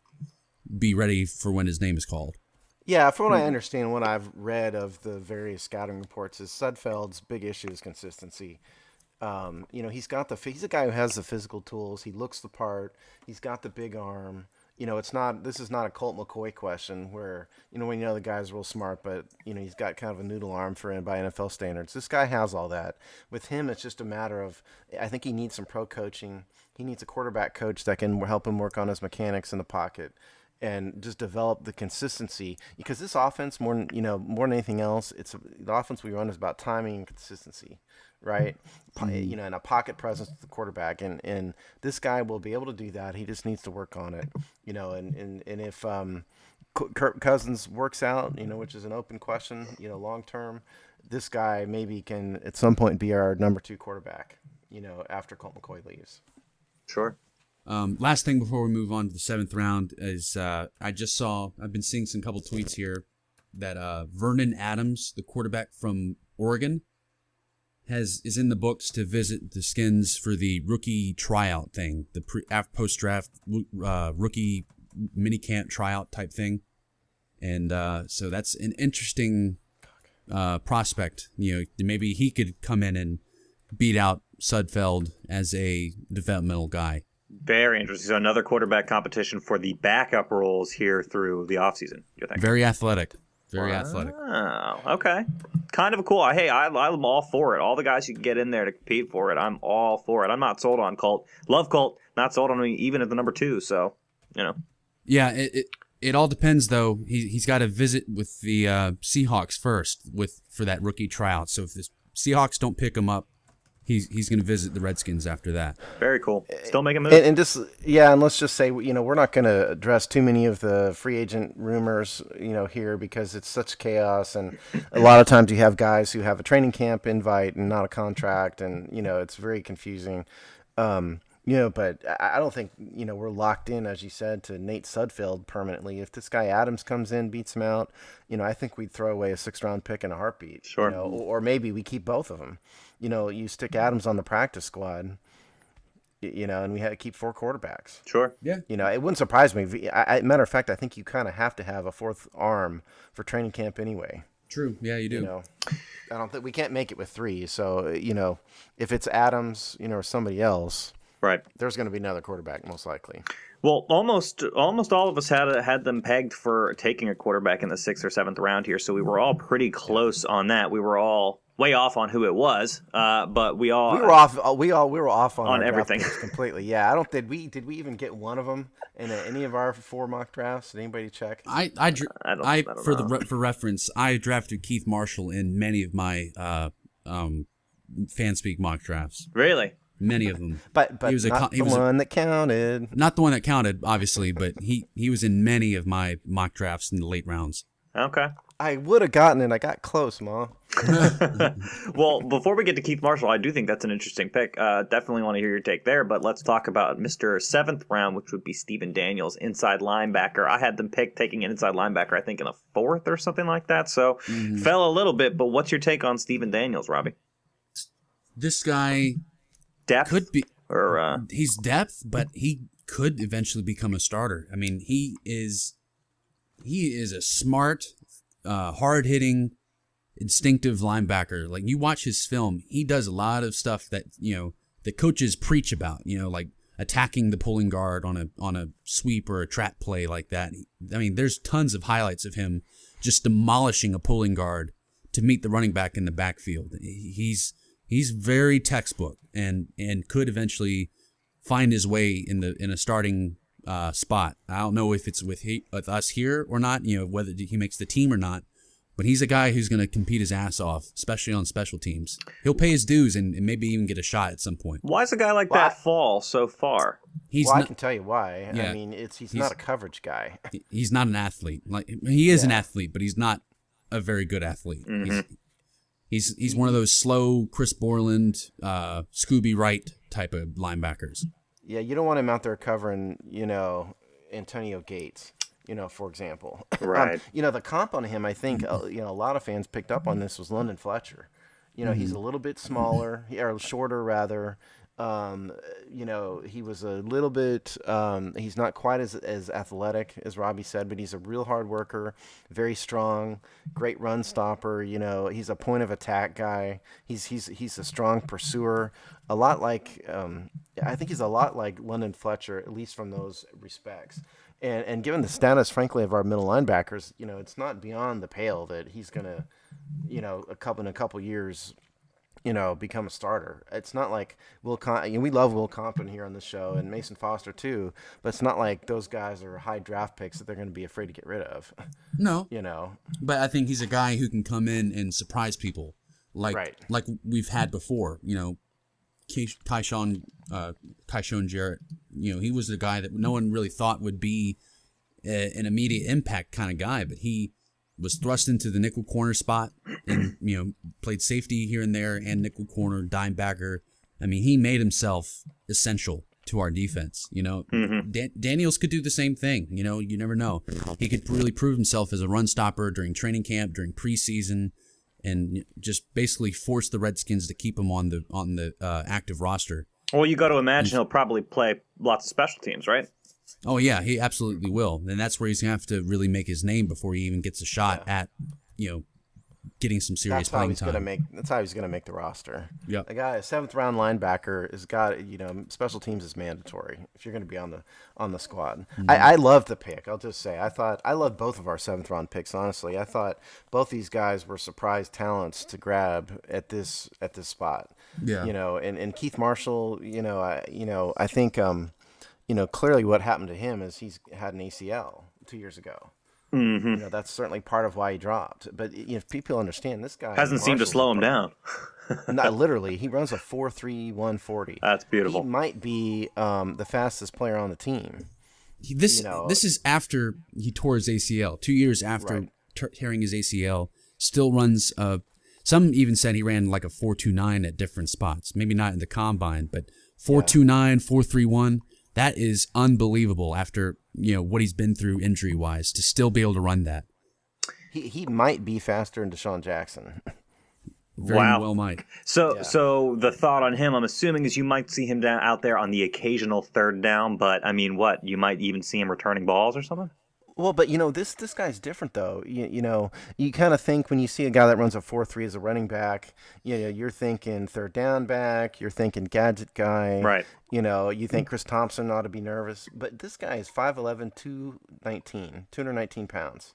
D: be ready for when his name is called.
C: Yeah, from what I understand, what I've read of the various scouting reports is Sudfeld's big issue is consistency. He's a guy who has the physical tools. He looks the part. He's got the big arm. This is not a Colt McCoy question where, the guy's real smart, but, he's got kind of a noodle arm by NFL standards. This guy has all that. With him, it's just a matter of, I think he needs some pro coaching. He needs a quarterback coach that can help him work on his mechanics in the pocket and just develop the consistency. Because this offense, more than anything else, the offense we run is about timing and consistency. right? And a pocket presence to the quarterback, and this guy will be able to do that. He just needs to work on it, and if Kirk Cousins works out, which is an open question, long term, this guy maybe can at some point be our number 2 quarterback, after Colt McCoy leaves.
A: Sure.
D: Last thing before we move on to the 7th round is I've been seeing some couple tweets here that Vernon Adams, the quarterback from Oregon, is in the books to visit the Skins for the rookie tryout thing, the post-draft rookie minicamp tryout type thing. And so that's an interesting prospect. Maybe he could come in and beat out Sudfeld as a developmental guy.
A: Very interesting. So another quarterback competition for the backup roles here through the offseason, you think?
D: Very athletic. Very athletic.
A: Oh, okay. Kind of a cool. Hey, I'm all for it. All the guys you can get in there to compete for it, I'm all for it. I'm not sold on Colt. Love Colt. Not sold on him even at the number 2. So,
D: Yeah, it all depends though. He's got to visit with the Seahawks first for that rookie tryout. So if the Seahawks don't pick him up, he's going to visit the Redskins after that.
A: Very cool. Still making moves.
C: And let's just say, we're not going to address too many of the free agent rumors, here, because it's such chaos, and a lot of times you have guys who have a training camp invite and not a contract, and it's very confusing. But I don't think, we're locked in, as you said, to Nate Sudfeld permanently. If this guy Adams comes in, beats him out, I think we'd throw away a 6th-round pick in a heartbeat.
A: Sure.
C: Or maybe we keep both of them. You stick Adams on the practice squad, and we had to keep 4 quarterbacks.
A: Sure.
D: Yeah.
C: It wouldn't surprise me. Matter of fact, I think you kind of have to have a 4th arm for training camp anyway.
D: True. Yeah, you do.
C: I don't think we can't make it with 3. So, if it's Adams, or somebody else,
A: right,
C: there's going to be another quarterback most likely.
A: Well, almost all of us had them pegged for taking a quarterback in the 6th or 7th round here, so we were all pretty close on that. We were all way off on who it was, but we were off. We were off on
C: everything completely. Yeah, I don't. Did we even get one of them in any of our 4 mock drafts? Did anybody check?
D: For reference, I drafted Keith Marshall in many of my Fanspeak mock drafts.
A: Really?
D: Many of them,
C: but he was not the one that counted.
D: Not the one that counted, obviously, but he was in many of my mock drafts in the late rounds.
A: Okay.
C: I would have gotten it. I got close, Ma.
A: Well, before we get to Keith Marshall, I do think that's an interesting pick. Definitely want to hear your take there, but let's talk about Mr. 7th round, which would be Stephen Daniels, inside linebacker. I had them pick taking an inside linebacker, I think, in a 4th or something like that, so fell a little bit, but what's your take on Stephen Daniels, Robbie?
D: This guy...
A: Depth?
D: Could be,
A: or
D: he's depth, but he could eventually become a starter. I mean, he is a smart, hard-hitting, instinctive linebacker. Like, you watch his film, he does a lot of stuff that the coaches preach about. Like attacking the pulling guard on a sweep or a trap play like that. I mean, there's tons of highlights of him just demolishing a pulling guard to meet the running back in the backfield. He's very textbook and could eventually find his way in a starting spot. I don't know if it's with us here or not, whether he makes the team or not, but he's a guy who's going to compete his ass off, especially on special teams. He'll pay his dues and maybe even get a shot at some point.
A: Why does a guy like that fall so far?
C: I can tell you why. Yeah, I mean, he's not a coverage guy.
D: He's not an athlete. Like, he is an athlete, but he's not a very good athlete.
A: Mm-hmm.
D: He's one of those slow Chris Borland, Scooby Wright type of linebackers.
C: Yeah, you don't want him out there covering, Antonio Gates, for example.
A: Right.
C: The comp on him, I think, a lot of fans picked up on this was London Fletcher. He's a little bit smaller, or shorter rather. He was a little bit, he's not quite as athletic as Robbie said, but he's a real hard worker, very strong, great run stopper. He's a point of attack guy. He's a strong pursuer, a lot like, I think he's a lot like London Fletcher, at least from those respects. And given the status, frankly, of our middle linebackers, it's not beyond the pale that he's going to, in a couple years, become a starter. It's not like we love Will Compton here on the show and Mason Foster too, but it's not like those guys are high draft picks that they're going to be afraid to get rid of.
D: No. But I think he's a guy who can come in and surprise people.
C: Right.
D: like we've had before. Tyshawn Jarrett. He was the guy that no one really thought would be an immediate impact kind of guy, but he was thrust into the nickel corner spot and played safety here and there and nickel corner, dime backer. I mean, he made himself essential to our defense. Daniels could do the same thing. You never know. He could really prove himself as a run stopper during training camp, during preseason, and just basically force the Redskins to keep him on the active roster.
A: Well, you got to imagine he'll probably play lots of special teams, right?
D: Oh yeah, he absolutely will, and that's where he's gonna have to really make his name before he even gets a shot at getting some serious playing time.
C: That's how he's gonna make the roster.
D: Yeah,
C: a guy, a 7th round linebacker, has got special teams is mandatory if you're gonna be on the squad. Mm-hmm. I love the pick. I'll just say I love both of our 7th round picks. Honestly, I thought both these guys were surprise talents to grab at this spot.
D: Yeah,
C: and Keith Marshall. I think clearly what happened to him is he's had an ACL 2 years ago.
A: Mm-hmm.
C: That's certainly part of why he dropped. But if people understand, this guy
A: hasn't seemed to slow him down.
C: Not literally. He runs a 4.3 140.
A: That's beautiful.
C: He might be the fastest player on the team.
D: This is after he tore his ACL. 2 years after tearing his ACL, still runs. Some even said he ran like a 4.29 at different spots. Maybe not in the combine, but 4.29, 4.31. That is unbelievable after what he's been through injury wise to still be able to run that.
C: He might be faster than Deshaun Jackson.
D: Very well might.
A: So the thought on him, I'm assuming, is you might see him out there on the occasional 3rd down, but I mean, what, you might even see him returning balls or something?
C: Well, but this guy's different though. You kind of think when you see a guy that runs a 4.3 as a running back, you're thinking 3rd down back, you're thinking gadget guy,
A: right?
C: You think Chris Thompson ought to be nervous, but this guy is 5'11", 219 pounds.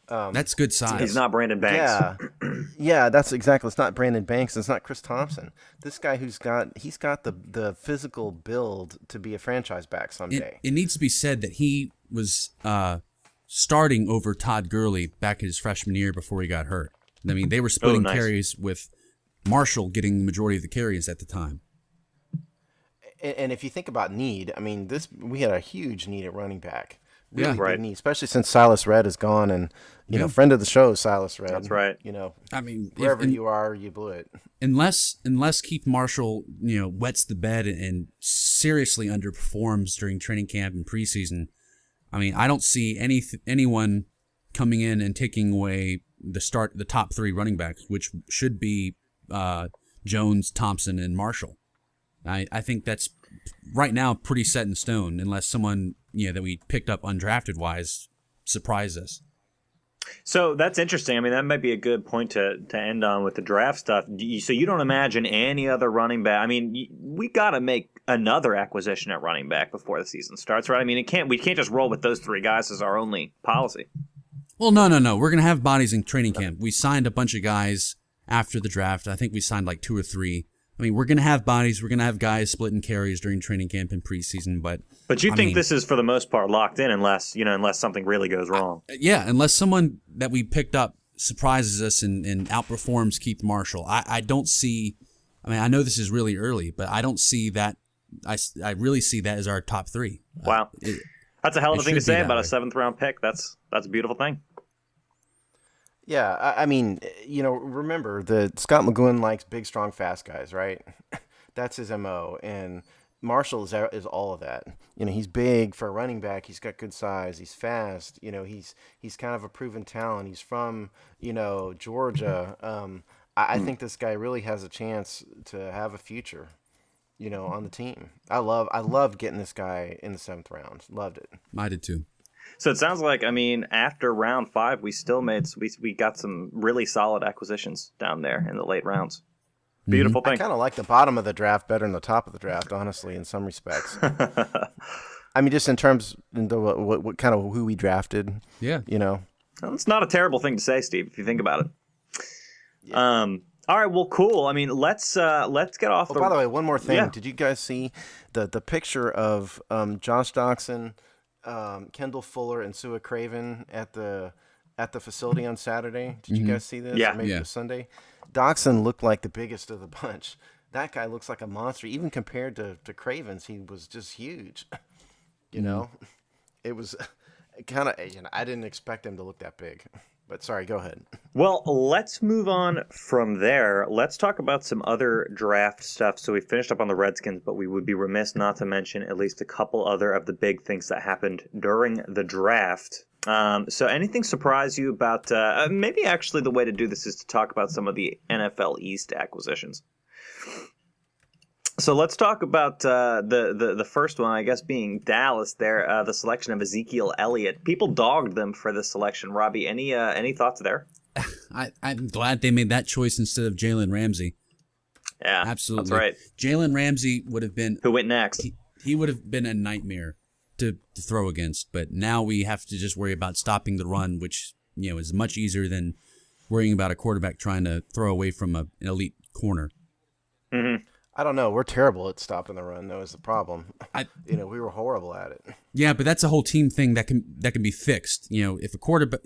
D: That's good size.
A: He's not Brandon Banks.
C: Yeah, that's exactly. It's not Brandon Banks. It's not Chris Thompson. This guy he's got the physical build to be a franchise back someday.
D: It needs to be said that he was starting over Todd Gurley back in his freshman year before he got hurt. I mean, they were splitting carries with Marshall getting the majority of the carries at the time.
C: And if you think about need, I mean, we had a huge need at running back.
D: Really
C: big need, especially since Silas Redd is gone, and friend of the show, Silas Redd.
A: That's right.
C: I mean, wherever you are, you blew it. Unless
D: Keith Marshall, wets the bed and seriously underperforms during training camp and preseason, I mean, I don't see anyone coming in and taking away the top 3 running backs, which should be Jones, Thompson, and Marshall. I think that's right now pretty set in stone, unless someone that we picked up undrafted wise surprise us.
A: So that's interesting. I mean, that might be a good point to end on with the draft stuff. So you don't imagine any other running back? I mean, we got to make another acquisition at running back before the season starts, right? I mean, we can't just roll with those 3 guys as our only policy.
D: Well, no. We're gonna have bodies in training camp. We signed a bunch of guys after the draft. I think we signed like 2 or 3. I mean, we're going to have bodies. We're going to have guys splitting carries during training camp and preseason. But
A: you think this is, for the most part, locked in unless something really goes wrong?
D: Unless someone that we picked up surprises us and outperforms Keith Marshall. I don't see – I mean, I know this is really early, but I don't see that – I really see that as our top 3.
A: Wow. That's a hell of a thing to say about a 7th-round pick. That's a beautiful thing.
C: Yeah, I mean, remember that Scott McCloughan likes big, strong, fast guys, right? That's his MO, and Marshall is all of that. He's big for a running back. He's got good size. He's fast. He's kind of a proven talent. He's from Georgia. I think this guy really has a chance to have a future, on the team. I loved getting this guy in the 7th round. Loved it.
D: I did too.
A: So it sounds like, I mean, after round 5, we still we got some really solid acquisitions down there in the late rounds. Beautiful thing.
C: I kind of like the bottom of the draft better than the top of the draft, honestly, in some respects. I mean, just in terms of what kind of who we drafted.
D: Yeah.
A: Well, it's not a terrible thing to say, Steve, if you think about it. Yeah. All right, well, cool. I mean, let's get off.
C: By the way, one more thing.
A: Yeah.
C: Did you guys see the picture of Josh Doxson, Kendall Fuller, and Sua Craven at the at the facility on Saturday. Did you guys see this?
A: Yeah.
C: Or maybe
D: Yeah.
C: it was Sunday. Dotson looked like the biggest of the bunch. That guy looks like a monster. Even compared to Cravens, he was just huge. You know? It was kind of, I didn't expect him to look that big. But sorry, go ahead.
A: Well, let's move on from there. Let's talk about some other draft stuff. So we finished up on the Redskins, but we would be remiss not to mention at least a couple other of the big things that happened during the draft. So anything surprise you about, maybe actually the way to do this is to talk about some of the NFL East acquisitions. So let's talk about the first one, I guess, being Dallas there, the selection of Ezekiel Elliott. People dogged them for this selection. Robbie, any thoughts there?
D: I'm glad they made that choice instead of Jalen Ramsey.
A: Yeah,
D: Absolutely.
A: that's right.
D: Jalen Ramsey would have been...
A: Who went next?
D: He would have been a nightmare to throw against, but now we have to just worry about stopping the run, which is much easier than worrying about a quarterback trying to throw away from an elite corner.
A: Mm-hmm.
C: I don't know. We're terrible at stopping the run, though, is the problem. We were horrible at it.
D: Yeah, but that's a whole team thing that can be fixed. If a quarterback,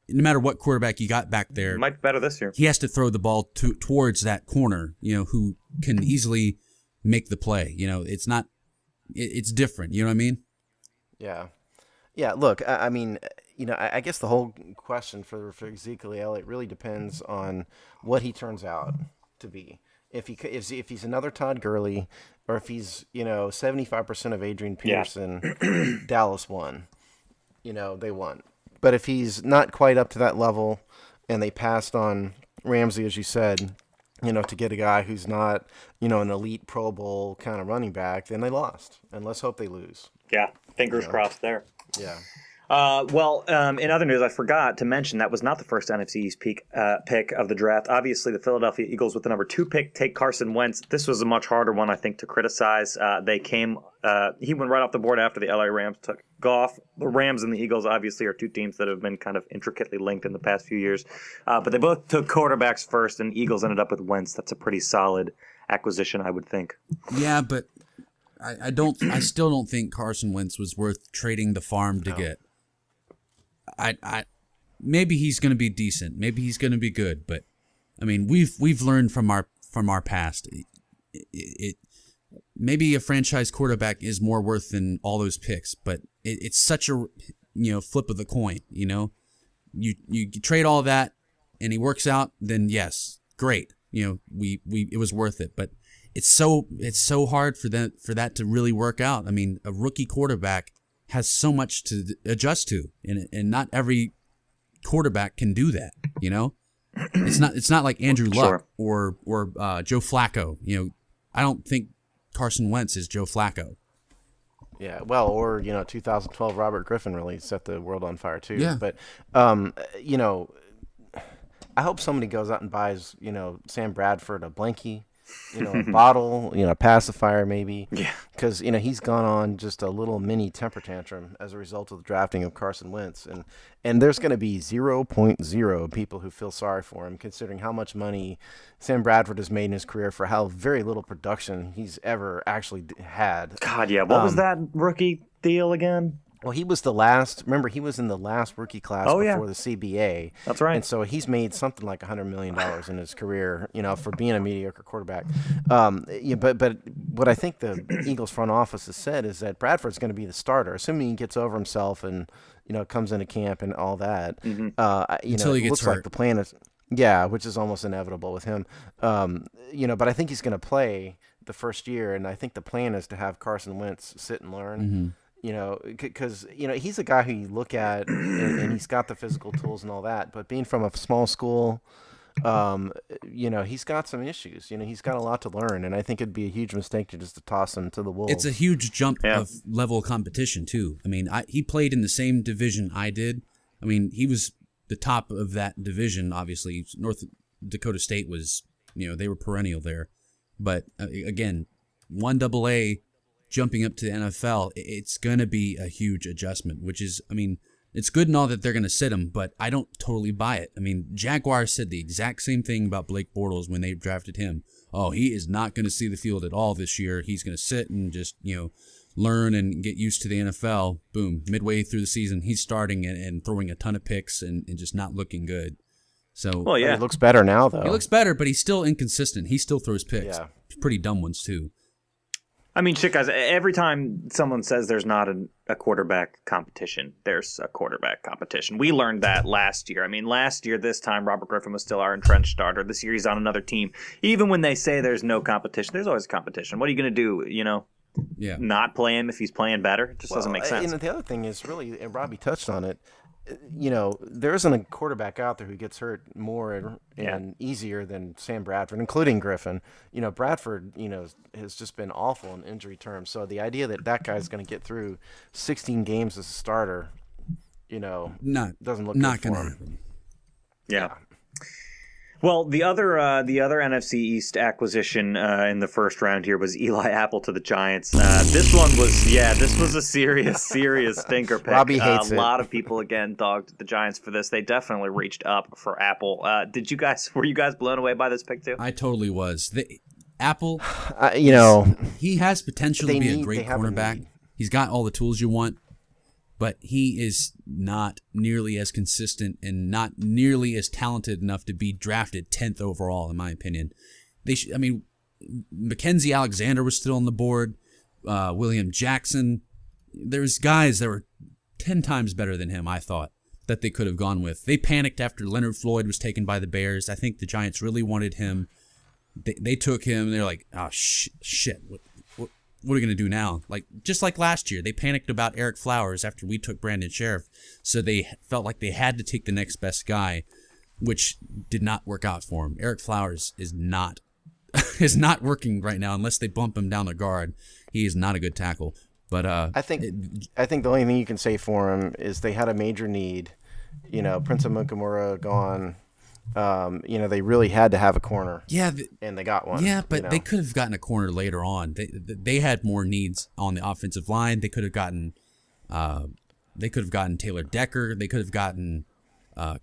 D: no matter what quarterback you got back there,
A: Might be better this year.
D: he has to throw the ball towards that corner, who can easily make the play. It's not, it's different. You know what I mean?
C: Yeah. Yeah, look, I mean, I guess the whole question for Ezekiel Elliott really depends on what he turns out to be. If he's another Todd Gurley, or if he's 75% of Adrian Peterson, Dallas won. They won. But if he's not quite up to that level, and they passed on Ramsey, as you said, to get a guy who's not an elite Pro Bowl kind of running back, then they lost. And let's hope they lose.
A: Yeah, fingers crossed there.
C: Yeah.
A: In other news, I forgot to mention that was not the first NFC East pick of the draft. Obviously, the Philadelphia Eagles with the number 2 pick take Carson Wentz. This was a much harder one, I think, to criticize. He went right off the board after the LA Rams took Goff. The Rams and the Eagles obviously are two teams that have been kind of intricately linked in the past few years. But they both took quarterbacks first, and Eagles ended up with Wentz. That's a pretty solid acquisition, I would think.
D: Yeah, but I still don't think Carson Wentz was worth trading the farm to get. Maybe he's going to be decent. Maybe he's going to be good. But I mean, we've learned from our past. Maybe a franchise quarterback is more worth than all those picks. But it's such a flip of the coin. You trade all that and he works out. Then yes, great. It was worth it. But it's so hard for that to really work out. I mean, a rookie quarterback has so much to adjust to, and not every quarterback can do that. It's not like Andrew Luck or Joe Flacco. I don't think Carson Wentz is Joe Flacco.
C: Yeah, well, or 2012 Robert Griffin really set the world on fire too.
D: Yeah.
C: But I hope somebody goes out and buys Sam Bradford a blankie. A bottle, a pacifier maybe.
A: Yeah.
C: Because, he's gone on just a little mini temper tantrum as a result of the drafting of Carson Wentz. And there's going to be 0.0 people who feel sorry for him, considering how much money Sam Bradford has made in his career for how very little production he's ever actually had.
A: God, yeah. What was that rookie deal again?
C: Well, he was he was in the last rookie class before the CBA.
A: That's right.
C: And so he's made something like $100 million in his career, for being a mediocre quarterback. But what I think the Eagles front office has said is that Bradford's going to be the starter, assuming he gets over himself and, comes into camp and all that.
D: Until he gets
C: looks
D: hurt.
C: like the plan is, which is almost inevitable with him. But I think he's going to play the first year, and I think the plan is to have Carson Wentz sit and learn.
D: Mm-hmm.
C: Because he's a guy who you look at and he's got the physical tools and all that, but being from a small school, he's got some issues. He's got a lot to learn, and I think it'd be a huge mistake to toss him to the wolves.
D: It's a huge jump of level of competition too. I mean, he played in the same division I did. I mean, he was the top of that division. Obviously, North Dakota State was, they were perennial there. But again, 1AA. Jumping up to the NFL, it's going to be a huge adjustment, which is, I mean, it's good and all that they're going to sit him, but I don't totally buy it. I mean, Jaguars said the exact same thing about Blake Bortles when they drafted him. Oh, he is not going to see the field at all this year. He's going to sit and just, learn and get used to the NFL. Boom, midway through the season, he's starting and throwing a ton of picks and just not looking good. So
A: Well, yeah.
C: He looks better now, though.
D: he looks better, but he's still inconsistent. He still throws picks.
C: Yeah.
D: Pretty dumb ones, too.
A: I mean, shit, guys, every time someone says there's not a quarterback competition, there's a quarterback competition. We learned that last year. I mean, last year, this time, Robert Griffin was still our entrenched starter. This year, he's on another team. Even when they say there's no competition, there's always a competition. What are you going to do,
D: Yeah.
A: not play him if he's playing better? It just doesn't make sense.
C: The other thing is really, and Robbie touched on it, there isn't a quarterback out there who gets hurt more and easier than Sam Bradford, including Griffin. Bradford, has just been awful in injury terms. So the idea that guy's going to get through 16 games as a starter, doesn't look
D: not
C: good for
D: gonna
C: him.
D: happen.
A: Yeah. Well, the other NFC East acquisition in the first round here was Eli Apple to the Giants. This was a serious stinker pick.
C: Robbie hates
A: a
C: it.
A: lot of people again dogged the Giants for this. They definitely reached up for Apple. Were you guys blown away by this pick too?
D: I totally was. Apple, he has potential to be a great cornerback. He's got all the tools you want, but he is not nearly as consistent and not nearly as talented enough to be drafted 10th overall, in my opinion. Mackenzie Alexander was still on the board. William Jackson. There's guys that were 10 times better than him, I thought, that they could have gone with. They panicked after Leonard Floyd was taken by the Bears. I think the Giants really wanted him. They took him. They're like, oh, shit. What are we going to do now? Just like last year, they panicked about Eric Flowers after we took Brandon Sheriff. So they felt like they had to take the next best guy, which did not work out for him. Eric Flowers is not working right now unless they bump him down the guard. He is not a good tackle. But
C: I think the only thing you can say for him is they had a major need. Prince of Mukamura gone. They really had to have a corner.
D: Yeah,
C: and they got one.
D: Yeah, but they could have gotten a corner later on. They had more needs on the offensive line. They could have gotten Taylor Decker. They could have gotten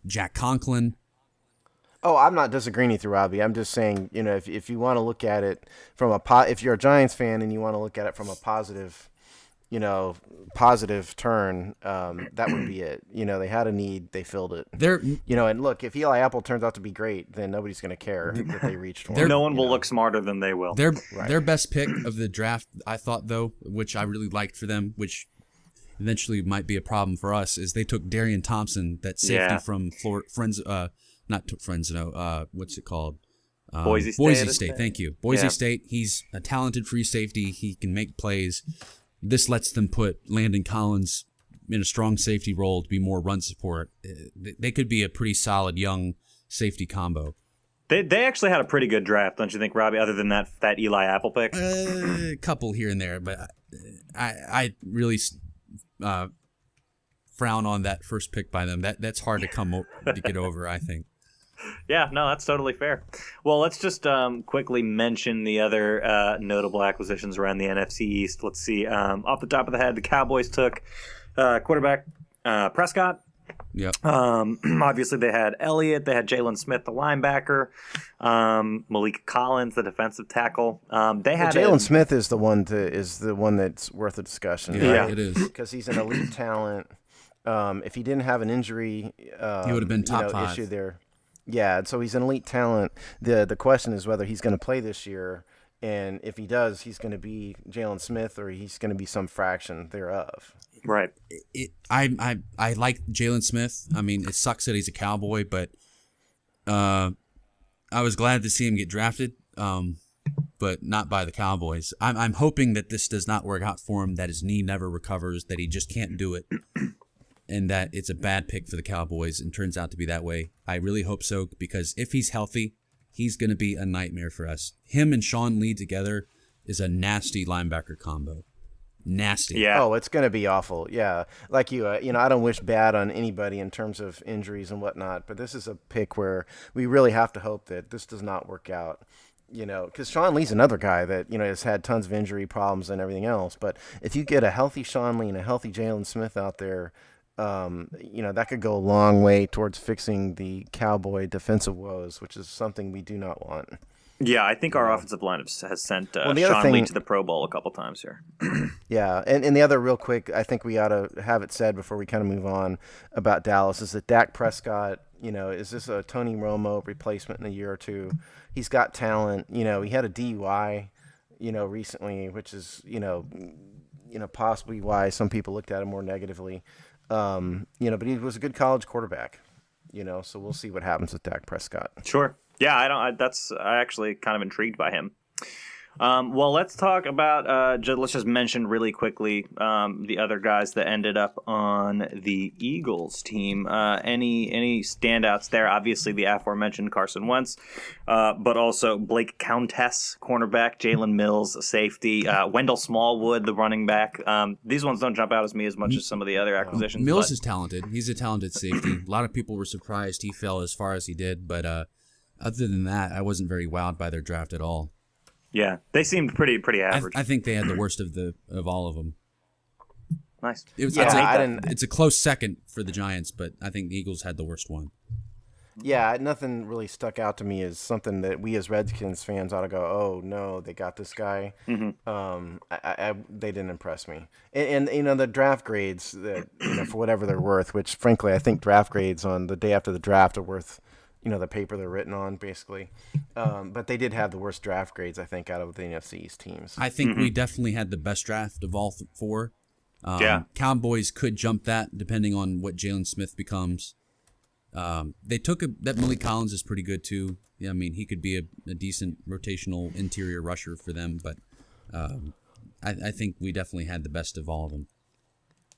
D: Jack Conklin.
C: Oh, I'm not disagreeing with you, Robbie. I'm just saying, if you want to look at it from if you're a Giants fan and you want to look at it from a positive turn, that would be it. They had a need, they filled it. And look, if Eli Apple turns out to be great, then nobody's going to care that they reached for him.
A: No one will look smarter than they will.
D: Their best pick of the draft, I thought, though, which I really liked for them, which eventually might be a problem for us, is they took Darian Thompson, that safety from what's it called?
A: Boise State.
D: Boise State, thank you. Boise State, he's a talented free safety. He can make plays. This lets them put Landon Collins in a strong safety role to be more run support. They could be a pretty solid young safety combo.
A: They actually had a pretty good draft, don't you think, Robbie, other than that Eli Apple pick?
D: A couple here and there, but I really frown on that first pick by them. That's hard to get over, I think.
A: Yeah, no, that's totally fair. Well, let's just quickly mention the other notable acquisitions around the NFC East. Let's see. Off the top of the head, the Cowboys took quarterback Prescott.
D: Yep.
A: Obviously, they had Elliott. They had Jalen Smith, the linebacker. Malik Collins, the defensive tackle. They had
C: Jalen Smith is the one that's worth a discussion.
D: Yeah,
C: right?
D: It is,
C: because he's an elite talent. If he didn't have an injury,
D: he would have been top 5
C: issue there. Yeah, so he's an elite talent. The question is whether he's going to play this year, and if he does, he's going to be Jalen Smith or he's going to be some fraction thereof.
A: Right.
D: I like Jalen Smith. I mean, it sucks that he's a Cowboy, but I was glad to see him get drafted, but not by the Cowboys. I'm hoping that this does not work out for him, that his knee never recovers, that he just can't do it. And that it's a bad pick for the Cowboys and turns out to be that way. I really hope so, because if he's healthy, he's going to be a nightmare for us. Him and Sean Lee together is a nasty linebacker combo. Nasty.
A: Yeah.
C: Oh, it's going to be awful. Yeah. Like I don't wish bad on anybody in terms of injuries and whatnot, but this is a pick where we really have to hope that this does not work out. Because Sean Lee's another guy that, has had tons of injury problems and everything else. But if you get a healthy Sean Lee and a healthy Jalen Smith out there, that could go a long way towards fixing the Cowboy defensive woes, which is something we do not want.
A: Yeah, I think our offensive line has sent
C: Well, the other
A: Sean
C: thing-
A: Lee to the Pro Bowl a couple times here.
C: Yeah, and the other real quick, I think we ought to have it said before we kind of move on about Dallas is that Dak Prescott, is this a Tony Romo replacement in a year or two? He's got talent. He had a DUI, recently, which is, possibly why some people looked at him more negatively. But he was a good college quarterback, so we'll see what happens with Dak Prescott.
A: Sure. Yeah, I actually kind of intrigued by him. Well, let's talk about. Let's just mention really quickly the other guys that ended up on the Eagles team. Any standouts there? Obviously, the aforementioned Carson Wentz, but also Blake Countess, cornerback, Jalen Mills, safety, Wendell Smallwood, the running back. These ones don't jump out as me as much as some of the other acquisitions.
D: Mills is talented. He's a talented safety. A lot of people were surprised he fell as far as he did, but other than that, I wasn't very wowed by their draft at all.
A: Yeah, they seemed pretty average.
D: I think they had the worst of all of them.
A: Nice.
D: It's a close second for the Giants, but I think the Eagles had the worst one.
C: Yeah, nothing really stuck out to me as something that we as Redskins fans ought to go, oh, no, they got this guy. Mm-hmm. They didn't impress me. And the draft grades, that for whatever they're worth, which, frankly, I think draft grades on the day after the draft are worth the paper they're written on, basically. But they did have the worst draft grades, I think, out of the NFC East teams.
D: I think we definitely had the best draft of all four. Cowboys could jump that, depending on what Jalen Smith becomes. They took that Malik Collins is pretty good, too. Yeah, I mean, he could be a decent rotational interior rusher for them, but I think we definitely had the best of all of them.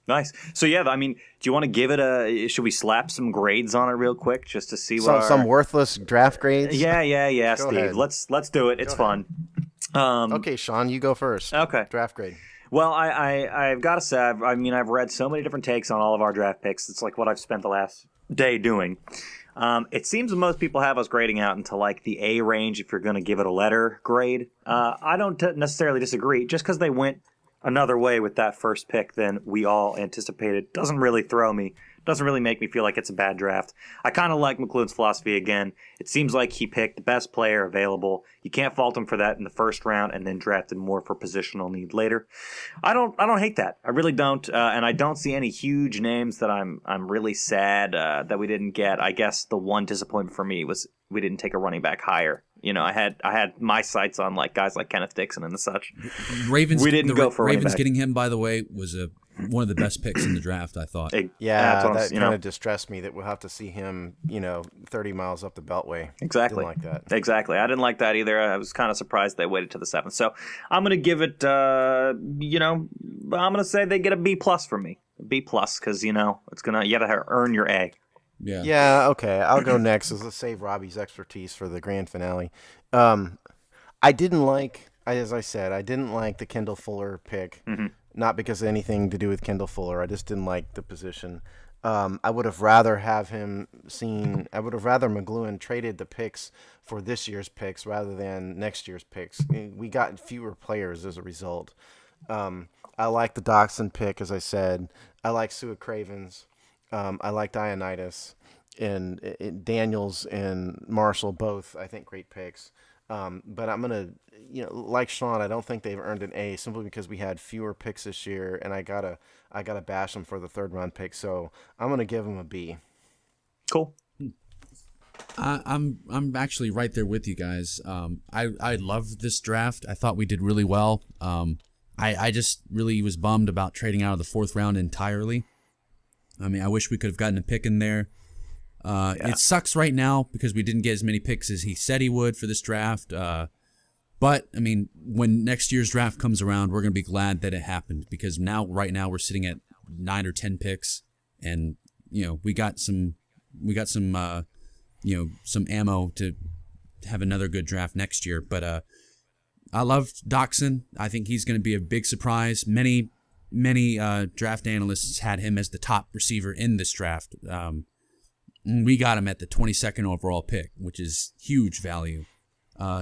A: Nice. So yeah, I mean, do you want to give it should we slap some grades on it real quick just to see what
C: some worthless draft grades?
A: Yeah, Steve.
C: Ahead.
A: Let's do it. It's fun.
C: Okay, Sean, you go first.
A: Okay.
C: Draft grade.
A: Well, I've got to say, I've read so many different takes on all of our draft picks. It's like what I've spent the last day doing. It seems that most people have us grading out into like the A range if you're going to give it a letter grade. I don't necessarily disagree. Just because they went another way with that first pick than we all anticipated doesn't really throw me. Doesn't really make me feel like it's a bad draft. I kind of like McCloughan's philosophy again. It seems like he picked the best player available. You can't fault him for that in the first round and then drafted more for positional need later. I don't hate that. I really don't. And I don't see any huge names that I'm really sad that we didn't get. I guess the one disappointment for me was we didn't take a running back higher. I had my sights on like guys like Kenneth Dixon and the such.
D: Ravens.
A: We didn't go for
D: Ravens getting him, by the way, was one of the best picks in the draft, I thought.
C: Yeah, that kind of distressed me that we'll have to see him, 30 miles up the Beltway.
A: Exactly.
C: Didn't like that.
A: Exactly. I didn't like that either. I was kind of surprised they waited to the 7th. So I'm going to give it, I'm going to say they get a B+ from me. A B+, because, you got to earn your A.
D: Yeah.
C: Yeah, okay. I'll go next. Let's save Robbie's expertise for the grand finale. I didn't like, as I said, the Kendall Fuller pick. Mm-hmm. Not because of anything to do with Kendall Fuller. I just didn't like the position. I would have rather McCloughan traded the picks for this year's picks rather than next year's picks. We got fewer players as a result. I like the Dotson pick, as I said. I like Sua Cravens. I like Ioannidis. And Daniels and Marshall, both, I think, great picks. But I'm going to, like Sean, I don't think they've earned an A simply because we had fewer picks this year, and I gotta bash them for the 3rd round pick. So I'm going to give them a B.
A: Cool.
D: I'm actually right there with you guys. I love this draft. I thought we did really well. I just really was bummed about trading out of the 4th round entirely. I mean, I wish we could have gotten a pick in there. It sucks right now because we didn't get as many picks as he said he would for this draft. But, I mean, when next year's draft comes around, we're going to be glad that it happened because right now we're sitting at 9 or 10 picks and, we got some ammo to have another good draft next year. But I love Dotson. I think he's going to be a big surprise. Many draft analysts had him as the top receiver in this draft. We got him at the 22nd overall pick, which is huge value.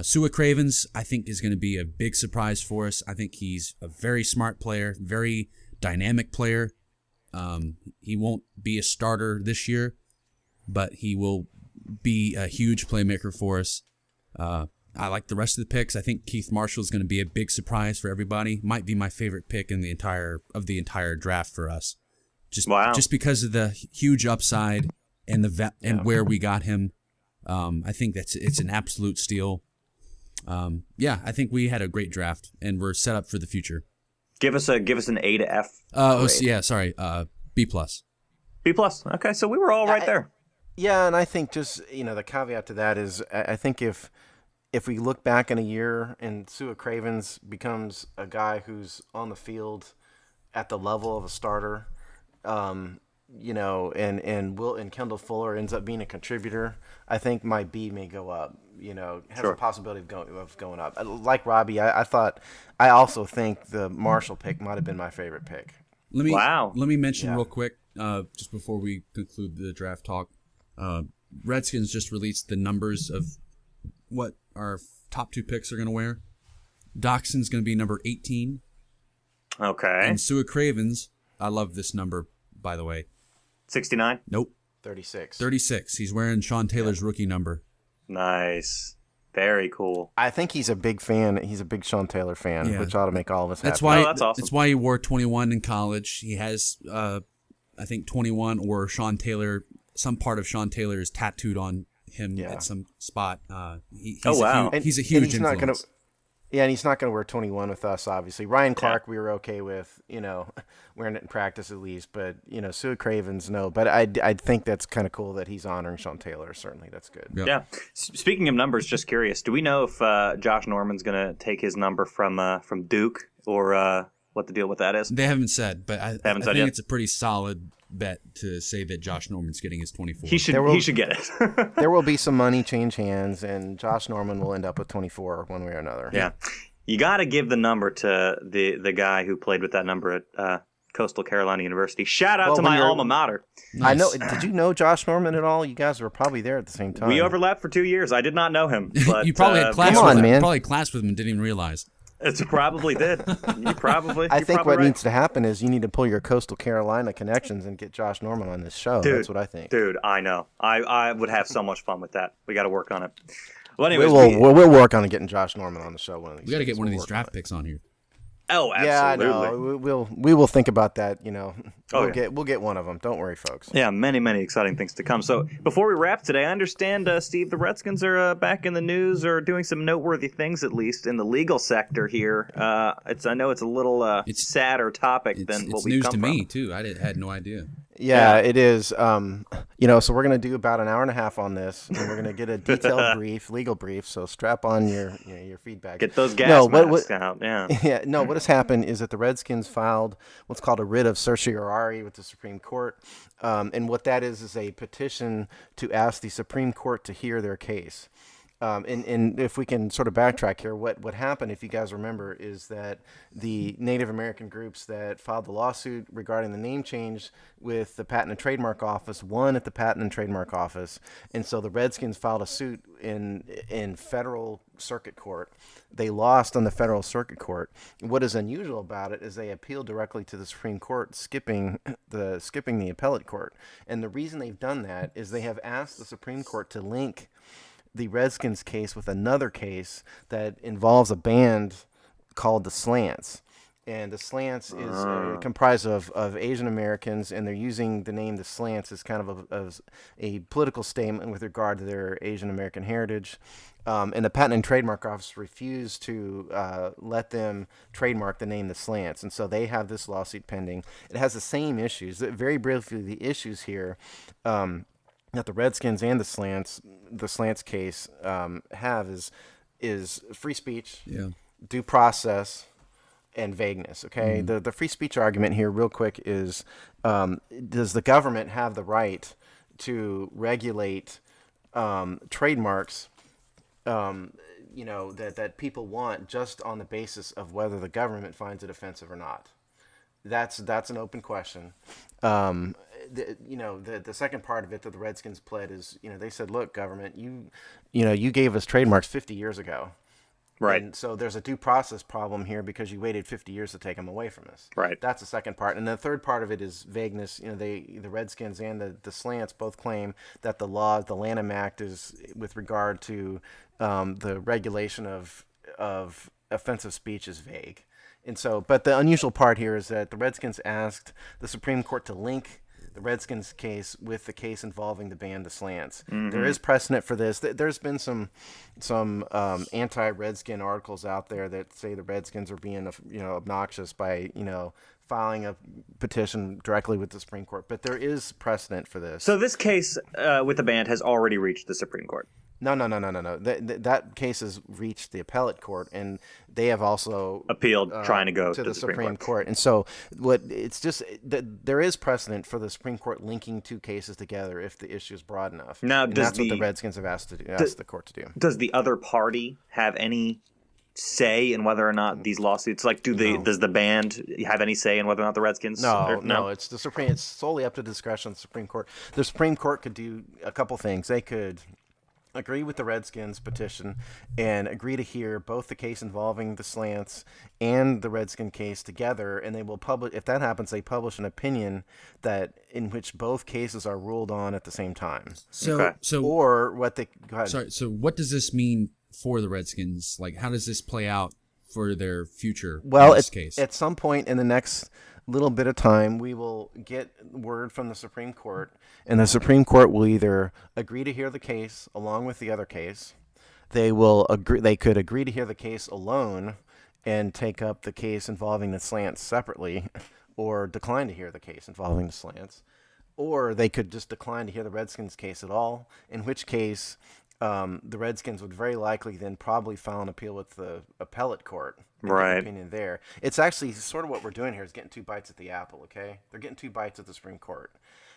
D: Sua Cravens, I think, is going to be a big surprise for us. I think he's a very smart player, very dynamic player. He won't be a starter this year, but he will be a huge playmaker for us. I like the rest of the picks. I think Keith Marshall is going to be a big surprise for everybody. Might be my favorite pick in the entire draft for us. Just because of the huge upside and where we got him. I think it's an absolute steal. I think we had a great draft and we're set up for the future.
A: Give us an A to F.
D: B plus.
A: B plus. Okay, so we were all right there.
C: Yeah, and I think just the caveat to that is I think if we look back in a year and Sua Cravens becomes a guy who's on the field at the level of a starter, and Kendall Fuller ends up being a contributor, I think my B may go up. Has a possibility of going up. Like Robbie, I also think the Marshall pick might have been my favorite pick.
D: Let me mention real quick, just before we conclude the draft talk. Redskins just released the numbers of what our top 2 picks are going to wear. Doxson's going to be number 18.
A: Okay.
D: And Sua Cravens, I love this number, by the way.
A: 69?
D: Nope.
C: 36.
D: 36. He's wearing Sean Taylor's rookie number.
A: Nice. Very cool.
C: I think he's a big fan. He's a big Sean Taylor fan, which ought to make all of us happy.
D: That's why.
A: That's awesome.
D: That's why he wore 21 in college. He has, I think, 21 or Sean Taylor. Some part of Sean Taylor is tattooed on him at some spot. He's a huge influence.
C: And he's not going to wear 21 with us, obviously. Ryan Clark, we were okay with, wearing it in practice at least. But, Sua Cravens, no. But I think that's kind of cool that he's honoring Sean Taylor. Certainly, that's good.
D: Yep.
A: Yeah. Speaking of numbers, just curious, do we know if Josh Norman's going to take his number from Duke or what the deal with that is?
D: They haven't said, but I think
A: yet.
D: it's a pretty solid bet to say that Josh Norman's getting his 24.
A: He should get it.
C: There will be some money change hands, and Josh Norman will end up with 24 one way or another.
A: Yeah. You got to give the number to the guy who played with that number at Coastal Carolina University. Shout out to my alma mater.
D: Nice.
C: I know. Did you know Josh Norman at all? You guys were probably there at the same time.
A: We overlapped for 2 years. I did not know him. But,
D: you probably had class
C: come
D: with
C: on,
D: him.
C: man.
D: Probably class with him and didn't even realize.
A: It probably did.
C: I think what needs to happen is you need to pull your Coastal Carolina connections and get Josh Norman on this show. That's what I think.
A: Dude, I know. I would have so much fun with that. We got to work on it. Well, anyways,
C: we'll work on getting Josh Norman on the show one of these
D: We got to get
C: days.
D: one of these draft picks on here.
A: Oh, absolutely.
C: Yeah, no, we will think about that. We'll get one of them. Don't worry, folks.
A: Yeah, many exciting things to come. So before we wrap today, I understand, Steve, the Redskins are back in the news or doing some noteworthy things, at least in the legal sector here. I know it's a little sadder topic than what we've come from.
D: It's news to me too. I had no idea.
C: Yeah, it is. So we're going to do about an hour and a half on this, and we're going to get a detailed legal brief. So strap on your feedback.
A: Get those gas masks out. Yeah.
C: Yeah. No, what has happened is that the Redskins filed what's called a writ of certiorari with the Supreme Court, and what that is a petition to ask the Supreme Court to hear their case. And if we can sort of backtrack here, what happened, if you guys remember, is that the Native American groups that filed the lawsuit regarding the name change with the Patent and Trademark Office won at the Patent and Trademark Office. And so the Redskins filed a suit in federal circuit court. They lost on the federal circuit court. What is unusual about it is they appealed directly to the Supreme Court, skipping the appellate court. And the reason they've done that is they have asked the Supreme Court to link the Redskins case with another case that involves a band called the Slants. And the Slants is comprised of Asian Americans, and they're using the name the Slants as kind of a political statement with regard to their Asian American heritage. And the Patent and Trademark Office refused to let them trademark the name the Slants. And so they have this lawsuit pending. It has the same issues. Very briefly, the issues here that the Redskins and the Slants case have is free speech, due process, and vagueness. Okay, the free speech argument here, real quick, is does the government have the right to regulate trademarks that people want just on the basis of whether the government finds it offensive or not? That's an open question. The second part of it that the Redskins pled is, they said, look, government, you gave us trademarks 50 years ago.
A: Right.
C: And so there's a due process problem here because you waited 50 years to take them away from us.
A: Right.
C: That's the second part. And the third part of it is vagueness. The Redskins and the Slants both claim that the Lanham Act is with regard to the regulation of offensive speech is vague. And so, but the unusual part here is that the Redskins asked the Supreme Court to link the Redskins case with the case involving the ban to slants. There is precedent for this. There's been some anti-Redskin articles out there that say the Redskins are being obnoxious by filing a petition directly with the Supreme Court. But there is precedent for this.
A: So this case with the ban has already reached the Supreme Court.
C: No. That case has reached the appellate court, and they have also
A: appealed, trying to go
C: to the Supreme Court. And so, there is precedent for the Supreme Court linking two cases together if the issue is broad enough.
A: Now,
C: that's what the Redskins have asked the court to do.
A: Does the other party have any say in whether or not these lawsuits, does the band have any say in whether or not the Redskins?
C: No. It's the Supreme. It's solely up to discretion of the Supreme Court. The Supreme Court could do a couple things. They could agree with the Redskins petition and agree to hear both the case involving the slants and the Redskin case together, and they will publish. If that happens, they publish an opinion in which both cases are ruled on at the same time.
D: So
C: Go ahead.
D: Sorry. So what does this mean for the Redskins? Like, how does this play out for their future?
C: Well,
D: in this case?
C: At some point in the next little bit of time, we will get word from the Supreme Court, and the Supreme Court will either agree to hear the case along with the other case. They could agree to hear the case alone and take up the case involving the slants separately, or decline to hear the case involving the slants, or they could just decline to hear the Redskins case at all, in which case the Redskins would very likely then probably file an appeal with the appellate court.
A: Right.
C: Opinion there. It's actually sort of what we're doing here is getting two bites at the apple. Okay, they're getting two bites at the Supreme Court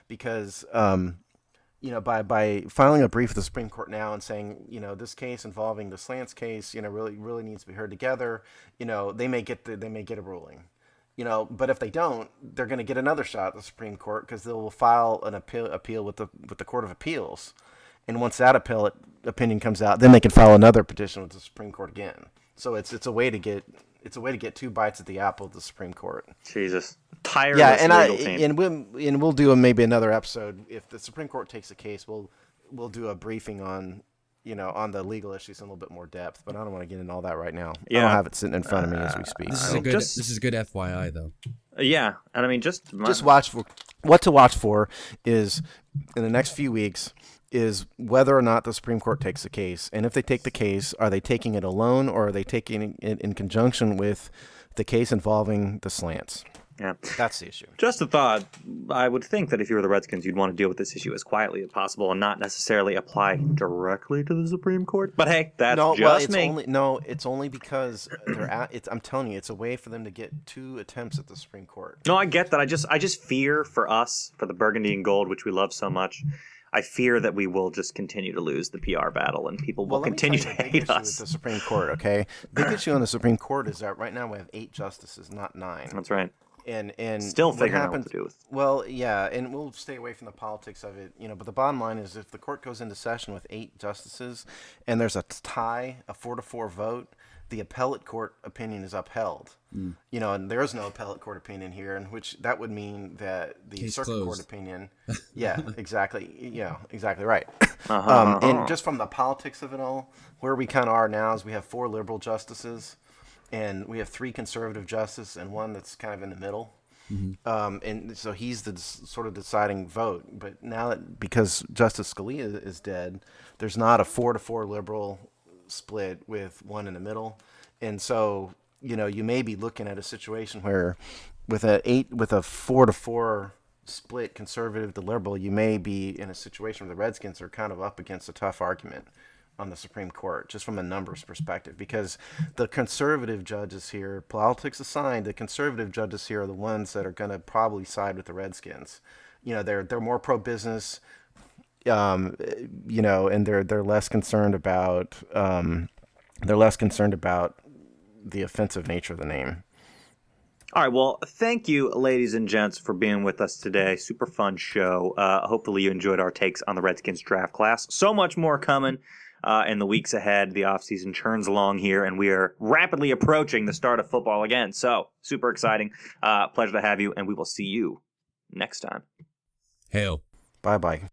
C: because by filing a brief with the Supreme Court now and saying this case involving the slants case really needs to be heard together. They may get a ruling. But if they don't, they're going to get another shot at the Supreme Court because they will file an appeal with the Court of Appeals. And once that appellate opinion comes out, then they can file another petition with the Supreme Court again. So it's a way to get two bites at the apple at the Supreme Court.
A: Jesus, tireless legal team.
C: And we'll do maybe another episode if the Supreme Court takes a case. We'll do a briefing on the legal issues in a little bit more depth. But I don't want to get into all that right now.
A: Yeah.
C: I don't have it sitting in front of me as we speak.
D: This is good FYI though.
A: Yeah, and I mean just
C: watch for what to watch for is in the next few weeks. Is whether or not the Supreme Court takes the case. And if they take the case, are they taking it alone or are they taking it in conjunction with the case involving the slants?
A: Yeah.
C: That's the issue.
A: Just a thought. I would think that if you were the Redskins, you'd want to deal with this issue as quietly as possible and not necessarily apply directly to the Supreme Court. But hey, that's me.
C: It's only because I'm telling you, it's a way for them to get two attempts at the Supreme Court.
A: No, I get that. I just fear for us, for the burgundy and gold, which we love so much. I fear that we will just continue to lose the PR battle and people will continue to hate us.
C: With the Supreme Court, okay? The big issue on the Supreme Court is that right now we have 8 justices, not 9.
A: That's right.
C: And
A: still figuring out what to do with.
C: Well, yeah, and we'll stay away from the politics of it, but the bottom line is if the court goes into session with 8 justices and there's a tie, a 4-4 vote, the appellate court opinion is upheld. And there is no appellate court opinion here, in which that would mean that the
D: Case
C: circuit
D: closed.
C: court opinion. Yeah, exactly. Yeah, exactly right. And just from the politics of it all, where we kind of are now is we have 4 liberal justices, and we have 3 conservative justices, and 1 that's kind of in the middle. And so he's the sort of deciding vote. But now that because Justice Scalia is dead, there's not a 4-4 liberal split with 1 in the middle, and so you may be looking at a situation where with a 4-4 split conservative to liberal, you may be in a situation where the Redskins are kind of up against a tough argument on the Supreme Court, just from a numbers perspective, because the conservative judges here, politics aside, the conservative judges here are the ones that are going to probably side with the Redskins. They're more pro-business. And they're less concerned about the offensive nature of the name.
A: All right, well, thank you, ladies and gents, for being with us today. Super fun show. Hopefully you enjoyed our takes on the Redskins draft class. So much more coming in the weeks ahead. The offseason churns along here, and we are rapidly approaching the start of football again. So super exciting. Pleasure to have you, and we will see you next time.
D: Hail.
C: Bye-bye.